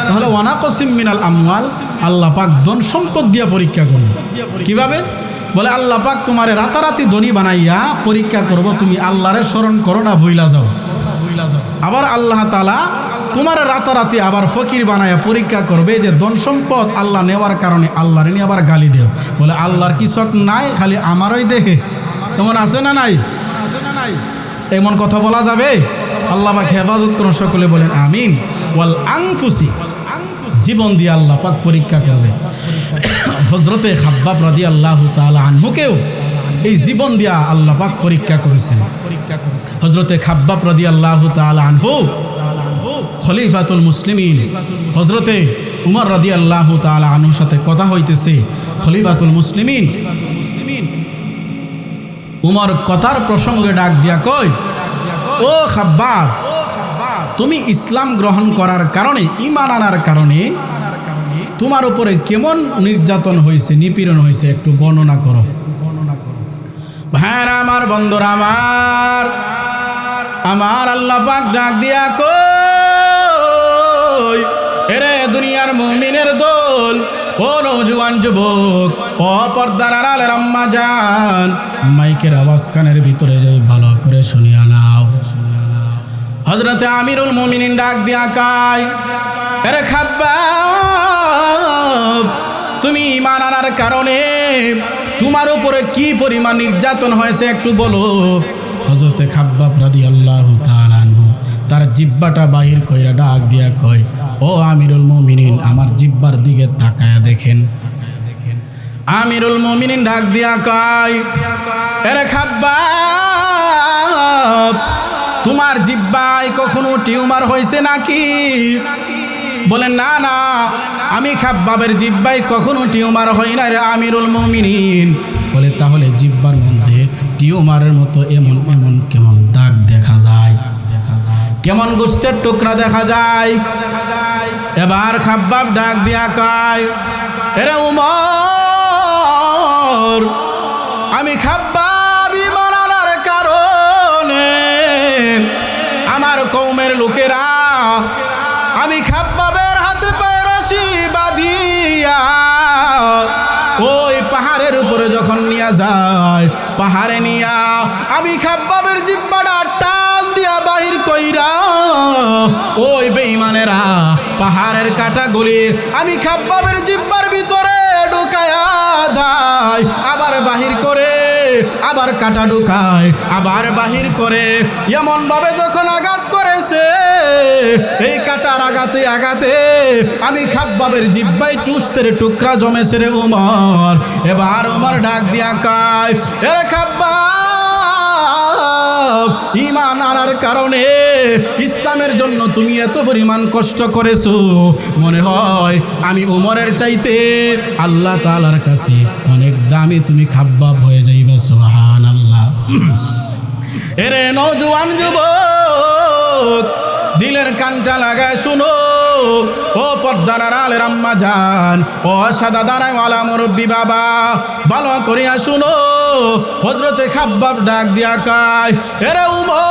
তাহলে ওয়ানা কসিম মিনাল আমওয়াল, আল্লাহ পাক ধন সম্পদ দিয়া পরীক্ষা করবে। কিভাবে? বলে আল্লাহ পাক তোমারে রাতারাতি ধনী বানাইয়া পরীক্ষা করব, তুমি আল্লাহরে স্মরণ করো না, ভুইলা যাও। আবার আল্লাহ তাআলা তোমার রাতারাতি আবার ফকির বানাইয়া পরীক্ষা করবে, যে ধন সম্পদ আল্লাহ নেওয়ার কারণে আল্লাহরে নিয়ে আবার গালি দেও। বলে আল্লাহর কি শখ নাই, খালি আমারই দেখে। এমন আছে না নাই? এমন কথা বলা যাবে? আল্লাহ পাক হেফাজত করুন, সকলে বলেন আমিন। ওয়াল আনফুসি, জীবন দিয়ে আল্লাহ পাক পরীক্ষা করবে। হযরতে খাব্বাব রাদিয়াল্লাহু তাআলা আনহুকেও এই জীবন দিয়া আল্লাহ পাক পরীক্ষা করেছেন। হযরতে খাব্বাব রাদিয়াল্লাহু তাআলা আনহু খলিফাতুল মুসলিমিন হযরতে উমর রাদিয়াল্লাহু তাআলা আনহুর সাথে কথা হইতেছে। খলিফাতুল মুসলিমিন উমর কথার প্রসঙ্গে ডাক দিয়া কয়, ও খাব্বাব, তুমি ইসলাম গ্রহণ করার কারণে, ঈমান আনার কারণে তোমার উপরে কেমন নির্যাতন হয়েছে, নিপীড়ন হয়েছে, একটু বর্ণনা করো। ভাইরা আমার, বন্ধুরা আমার আল্লাহ পাক ডাক দিয়া কই, এরে দুনিয়ার মুমিনের দল, ও নওজোয়ান যুবক, ও পর্দার আড়ালের আম্মা জান, মাইকের আওয়াজ কানের ভিতরে যাই ভালো করে শুনিয়া নাও। হযরতে আমিরুল মুমিনিন ডাক দিয়া কয়, এরে খাব্বাব, তুমি ঈমান আনার কারণে তোমার উপরে কি পরিমাণ নির্যাতন হয়েছে একটু বলো। হযরতে খাব্বাব রাদিয়াল্লাহু তাআলা আনহু তার জিহ্বাটা বাহির কইরা ডাক দিয়া কয়, ও আমিরুল মুমিনিন, আমার জিহ্বার দিকে তাকায়া দেখেন। আমিরুল মুমিনিন ডাক দিয়া কয়, এরে খাব্বাব, তোমার জিহ্বায় কখনো টিউমার হয়েছে নাকি? বলেন না না, আমি খাব্বাবের জিহ্বায় কখনো টিউমার হয় না রে আমিরুল মুমিনিন। বলে তাহলে জিহ্বার মধ্যে টিউমারের মতো এমন এমন কেমন দাগ দেখা যায়, কেমন গোস্তের টুকরা দেখা যায়। এবার খাব্বাব ডাক দিয়া কয়, এরে উমর, আমি খাব্বাব ঈমান আনার কারণে আমার কওমের লোকেরা আমি খাব্বাবের হাতে পায়ে রশি বাঁধিয়া ওই পাহাড়ের উপরে যখন নিয়ে যায়, পাহাড়ে নিয়া আমি খাব্বাবের জিহ্বাটা টান দিয়া বাহির কইরা ওই বেঈমানেরা পাহাড়ের কাঁটাগুলি আমি খাব্বাবের জিহ্বার ভিতরে ঢুকায়া দেয়, আবার বাহির করে, আবার কাঁটা ঢুকায়, আবার বাহির করে। এমন ভাবে যখন আঘাত করেছে, এই কাঁটার আঘাতে আঘাতে আমি খাব্বাবের জিহ্বায় টুস্তের টুকরা জমেছে রে উমর। এবার উমর ডাক দিয়া কয়, এ খাব্বাব, ঈমান আনার কারণে, ইসলামের জন্য তুমি এত পরিমাণ কষ্ট করেছো, মনে হয় আমি উমরের চাইতে আল্লাহ তাআলার কাছে অনেক দামি তুমি খাব্বাব হয়ে যাইবা। সুবহানাল্লাহ। এরে নওজোয়ান যুবক, দিলের কানটা লাগায় শুনো, ও পর্দার আড়ালের আম্মা জান, ও সাদা দাঁড়াওয়ালা মুরব্বী বাবা, ভালো করিয়া শুনো। হযরতে খাব্বাব ডাক দিয়া কয়, এরে উমর,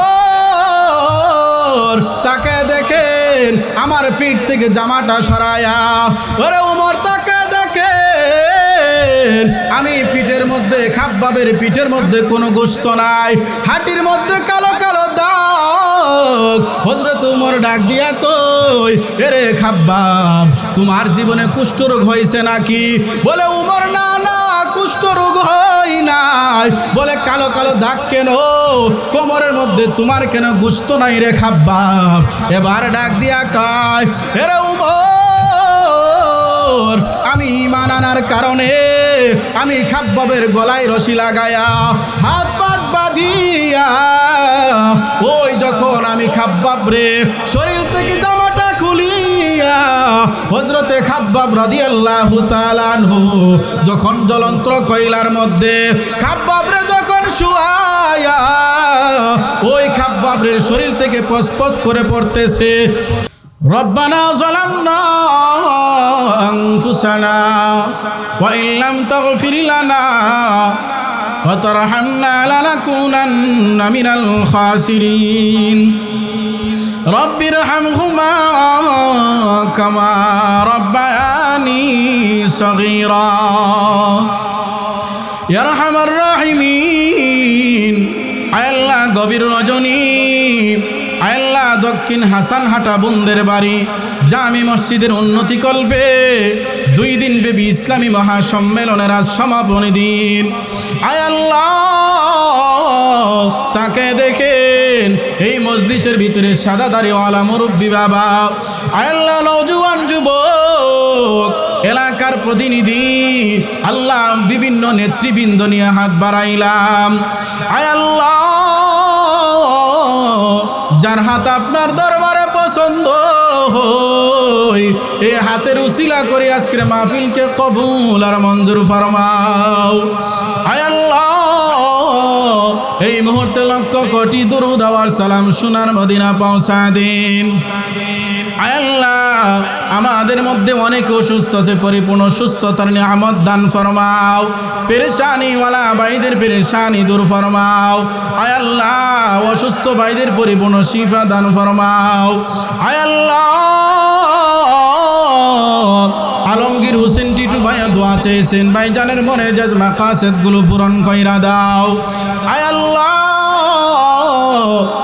তাকে দেখেন আমার পিঠ থেকে জামাটা সরায়া। ওরে উমর, তাকে দেখেন আমি পিঠের মধ্যে, খাব্বাবের পিঠের মধ্যে কোনো গোশত নাই, হাঁটির মধ্যে কালো কালো দাগ। হযরত উমর ডাক দিয়া কই, এরে খাব্বাব, তোমার জীবনে কুষ্ঠরোগ হয়েছে নাকি? বলে উমর, না না, কুষ্ঠরোগ হয় নাই। বলে কালো কালো দাগ কেন? কোমরের মধ্যে তোমার কেন গোশত নাই রে খাব্বাব? এবার ডাক দিয়া কয়, এরে উমর, আমি ঈমান আনার কারণে আমি খাব্বাবের গলায় রশি লাগায়া হাত পাত বাঁধিয়া, ওই যখন আমি খাব্বাব রে শরীর থেকে জামাটা খুলিয়া, হযরতে খাব্বাব রাদিয়াল্লাহু তাআলা আনহু যখন জ্বলন্ত কয়লার মধ্যে খাব্বাব রে যখন শুয়ায়া, ওই খাব্বাবের শরীর থেকে পসপস করে পড়তেছে, রব্বানা যালামনা আনফুসানা ওয়া ইল্লাম তাগফির লানা ওয়া তারহামনা লানাকুনান্না মিনাল খাসিরিন। রব্বিরহামহুমা কামা রাব্বায়ানি সগীরা। ইয়া আরহামার রাহিমিন। আল্লাহ, গভীর রজনী, আল্লাহ, দক্ষিণ হাসানহাটা বোনদের বাড়ি জামি মসজিদের উন্নতি কল্পে 2 দিন ব্যাপী ইসলামী মহাসম্মেলনের আজ সমাপনী দিন। আয় আল্লাহ, তাকে দেখেন এই মজলিসের ভিতরে সাদা দাড়িওয়ালা মুরব্বী বাবা, আয় আল্লাহ, নওজোয়ান যুবক, এলাকার প্রতিনিধি, আল্লাহ, বিভিন্ন নেতৃবৃন্দ নিয়ে হাত বাড়াইলাম। আয় আল্লাহ, যার হাত আপনার দরবারে পছন্দ হয়, এই হাতের উসিলা করে আজকের মাহফিলকে কবুল আর মঞ্জুর ফরমাও। আয় আল্লাহ, এই মুহূর্তে লক্ষ কোটি দুরূদ আর সালাম সোনার মদিনা পৌঁছা দিন। আয় আল্লাহ, আমাদের মধ্যে অনেক অসুস্থ আছে, পরিপূর্ণ সুস্থতার নিয়ামত দান ফরমাও। পেরেশানিওয়ালা ভাইদের পেরেশানি দূর ফরমাও। আয় আল্লাহ, অসুস্থ ভাইদের পরিপূর্ণ শিফা দান ফরমাও। আয় আল্লাহ, আলমগীর হোসেন টিটু ভাইয়া দোয়া চেয়েছেন, ভাইজানের মনের জাজ মাকাসেদগুলো পূরণ কইরা দাও। আয় আল্লাহ,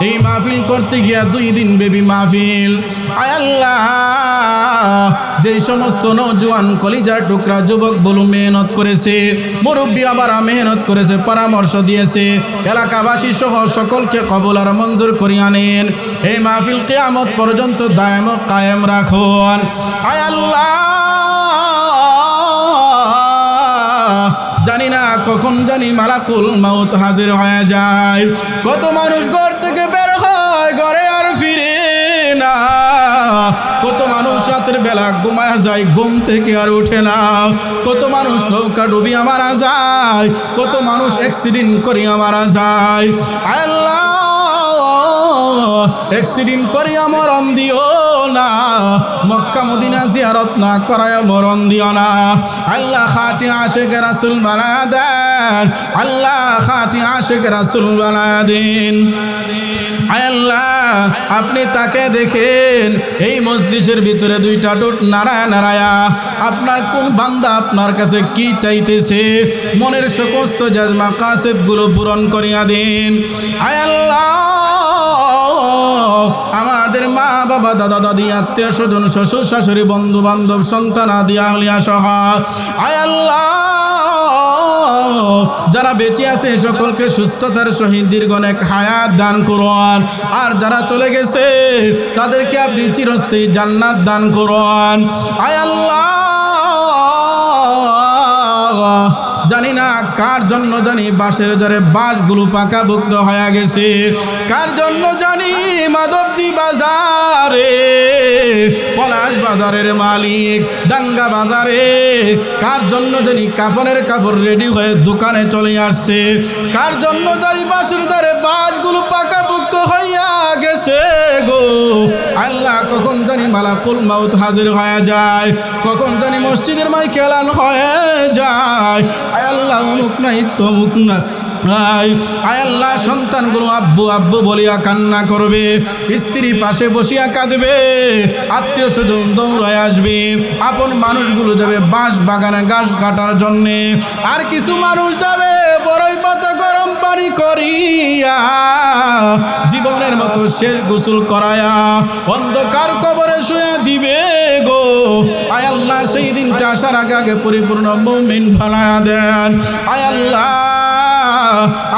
এই মাহফিল করতে গিয়া 2 দিন ব্যাপী মাহফিল, আয় আল্লাহ, যেই সমস্ত নওজোয়ান কলিজার টুকরা যুবক বলু মেহনত করেছে, মুরব্বী আবার মেহনত করেছে, পরামর্শ দিয়েছে, এলাকাবাসী সহ সকলকে কবুল আর মঞ্জুর করিয়া নেন। এই মাহফিল কিয়ামত পর্যন্ত দায়েম ও কায়েম রাখুন। আয় আল্লাহ, জানি না কখন জানি মালাকুল মাউত হাজির হয়ে যায়। কত মানুষ ঘর থেকে বের হয়, ঘরে আর ফিরে না। কত মানুষ রাতের বেলা ঘুমায় যায়, ঘুম থেকে আর ওঠে না। কত মানুষ নৌকা ডুবিয়া মারা যায়, কত মানুষ অ্যাক্সিডেন্ট করিয়া মারা যায়। আল্লাহ, অ্যাক্সিডেন্ট করিয়া মরণ দিও না, মক্কা মদিনা জিয়ারত না করায় মরণ দিও না। আল্লাহ, খাঁটি আশিক রাসূল বানায়া দেন। আল্লাহ, খাঁটি আশিক রাসূল বানায়া দিন। আল্লাহ, আপনি তাকে দেখেন এই মজলিসের ভিতরে 2টা ঠোঁট নাড়ায়া নাড়ায়া আপনার কোন বান্দা আপনার কাছে কি চাইতেছে, মনের সমস্ত জাজ মাকাসেদগুলো পূরণ করিয়া দিন। আয় আল্লাহ, আমাদের মা বাবা দাদা দাদি আত্মীয় স্বজন শ্বশুর শাশুড়ি বন্ধু বান্ধব সন্তান আদি আহলিয়া সহ আয় আল্লাহ যারা বেঁচে আছে সকলকে সুস্থতার সহিত দীর্ঘ নেক হায়াত দান করুন, আর যারা চলে গেছে তাদেরকে আপনি চিরস্থায়ী জান্নাত দান করুন। আয় আল্লাহ জানি না কার জন্য জানি বাঁশের জরে বাঁশগুলো পাকাভুক্ত হয়ে গেছে, কার জন্য জানি মাধবদী বাজারে পলাশ বাজারের মালিক দাঙ্গা বাজারে কার জন্য জানি কাফনের কাপড় রেডি হয়ে দোকানে চলে আসছে, কার জন্য জানি বাঁশের জরে বাঁশগুলো পাকাভুক্ত হইয়া গেছে গো আল্লাহ। কখন জানি মালাকুল মাউত হাজির হয়ে যায়, কখন জানি মসজিদের মাইকে এলান হয়ে যায়, আয় আল্লাহ অমুক নাই তমুক না আয় আল্লাহ সন্তানগুলো আব্বু আব্বু বলিয়া কান্না করবে, স্ত্রী পাশে বসিয়া কাঁদবে, আত্মীয় স্বজন দৌড়ায় আসবে, আপন মানুষগুলো যাবে বাঁশ বাগানে গাছ কাটার জন্যে, আর কিছু মানুষ যাবে বড়ই পাতা গরম পানি করিয়া জীবনের মতো শেষ গোসল করায়া অন্ধকার কবরে শুয়ে দিবে গো আয় আল্লাহ। সেই দিনটা আসার আগে আগে পরিপূর্ণ মুমিন বানায়া দেন আয় আল্লাহ।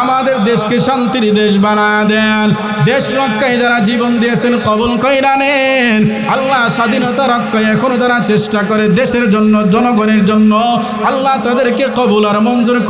আমাদের দেশকে শান্তির দেশ বানায়া দেন, দেশ রক্ষায় যারা জীবন দিয়েছেন কবুল কইরা নেন আল্লাহ। স্বাধীনতা রক্ষায় এখনো যারা চেষ্টা করে দেশের জন্য জনগণের জন্য আল্লাহ তাদেরকে কবুল আর মঞ্জুর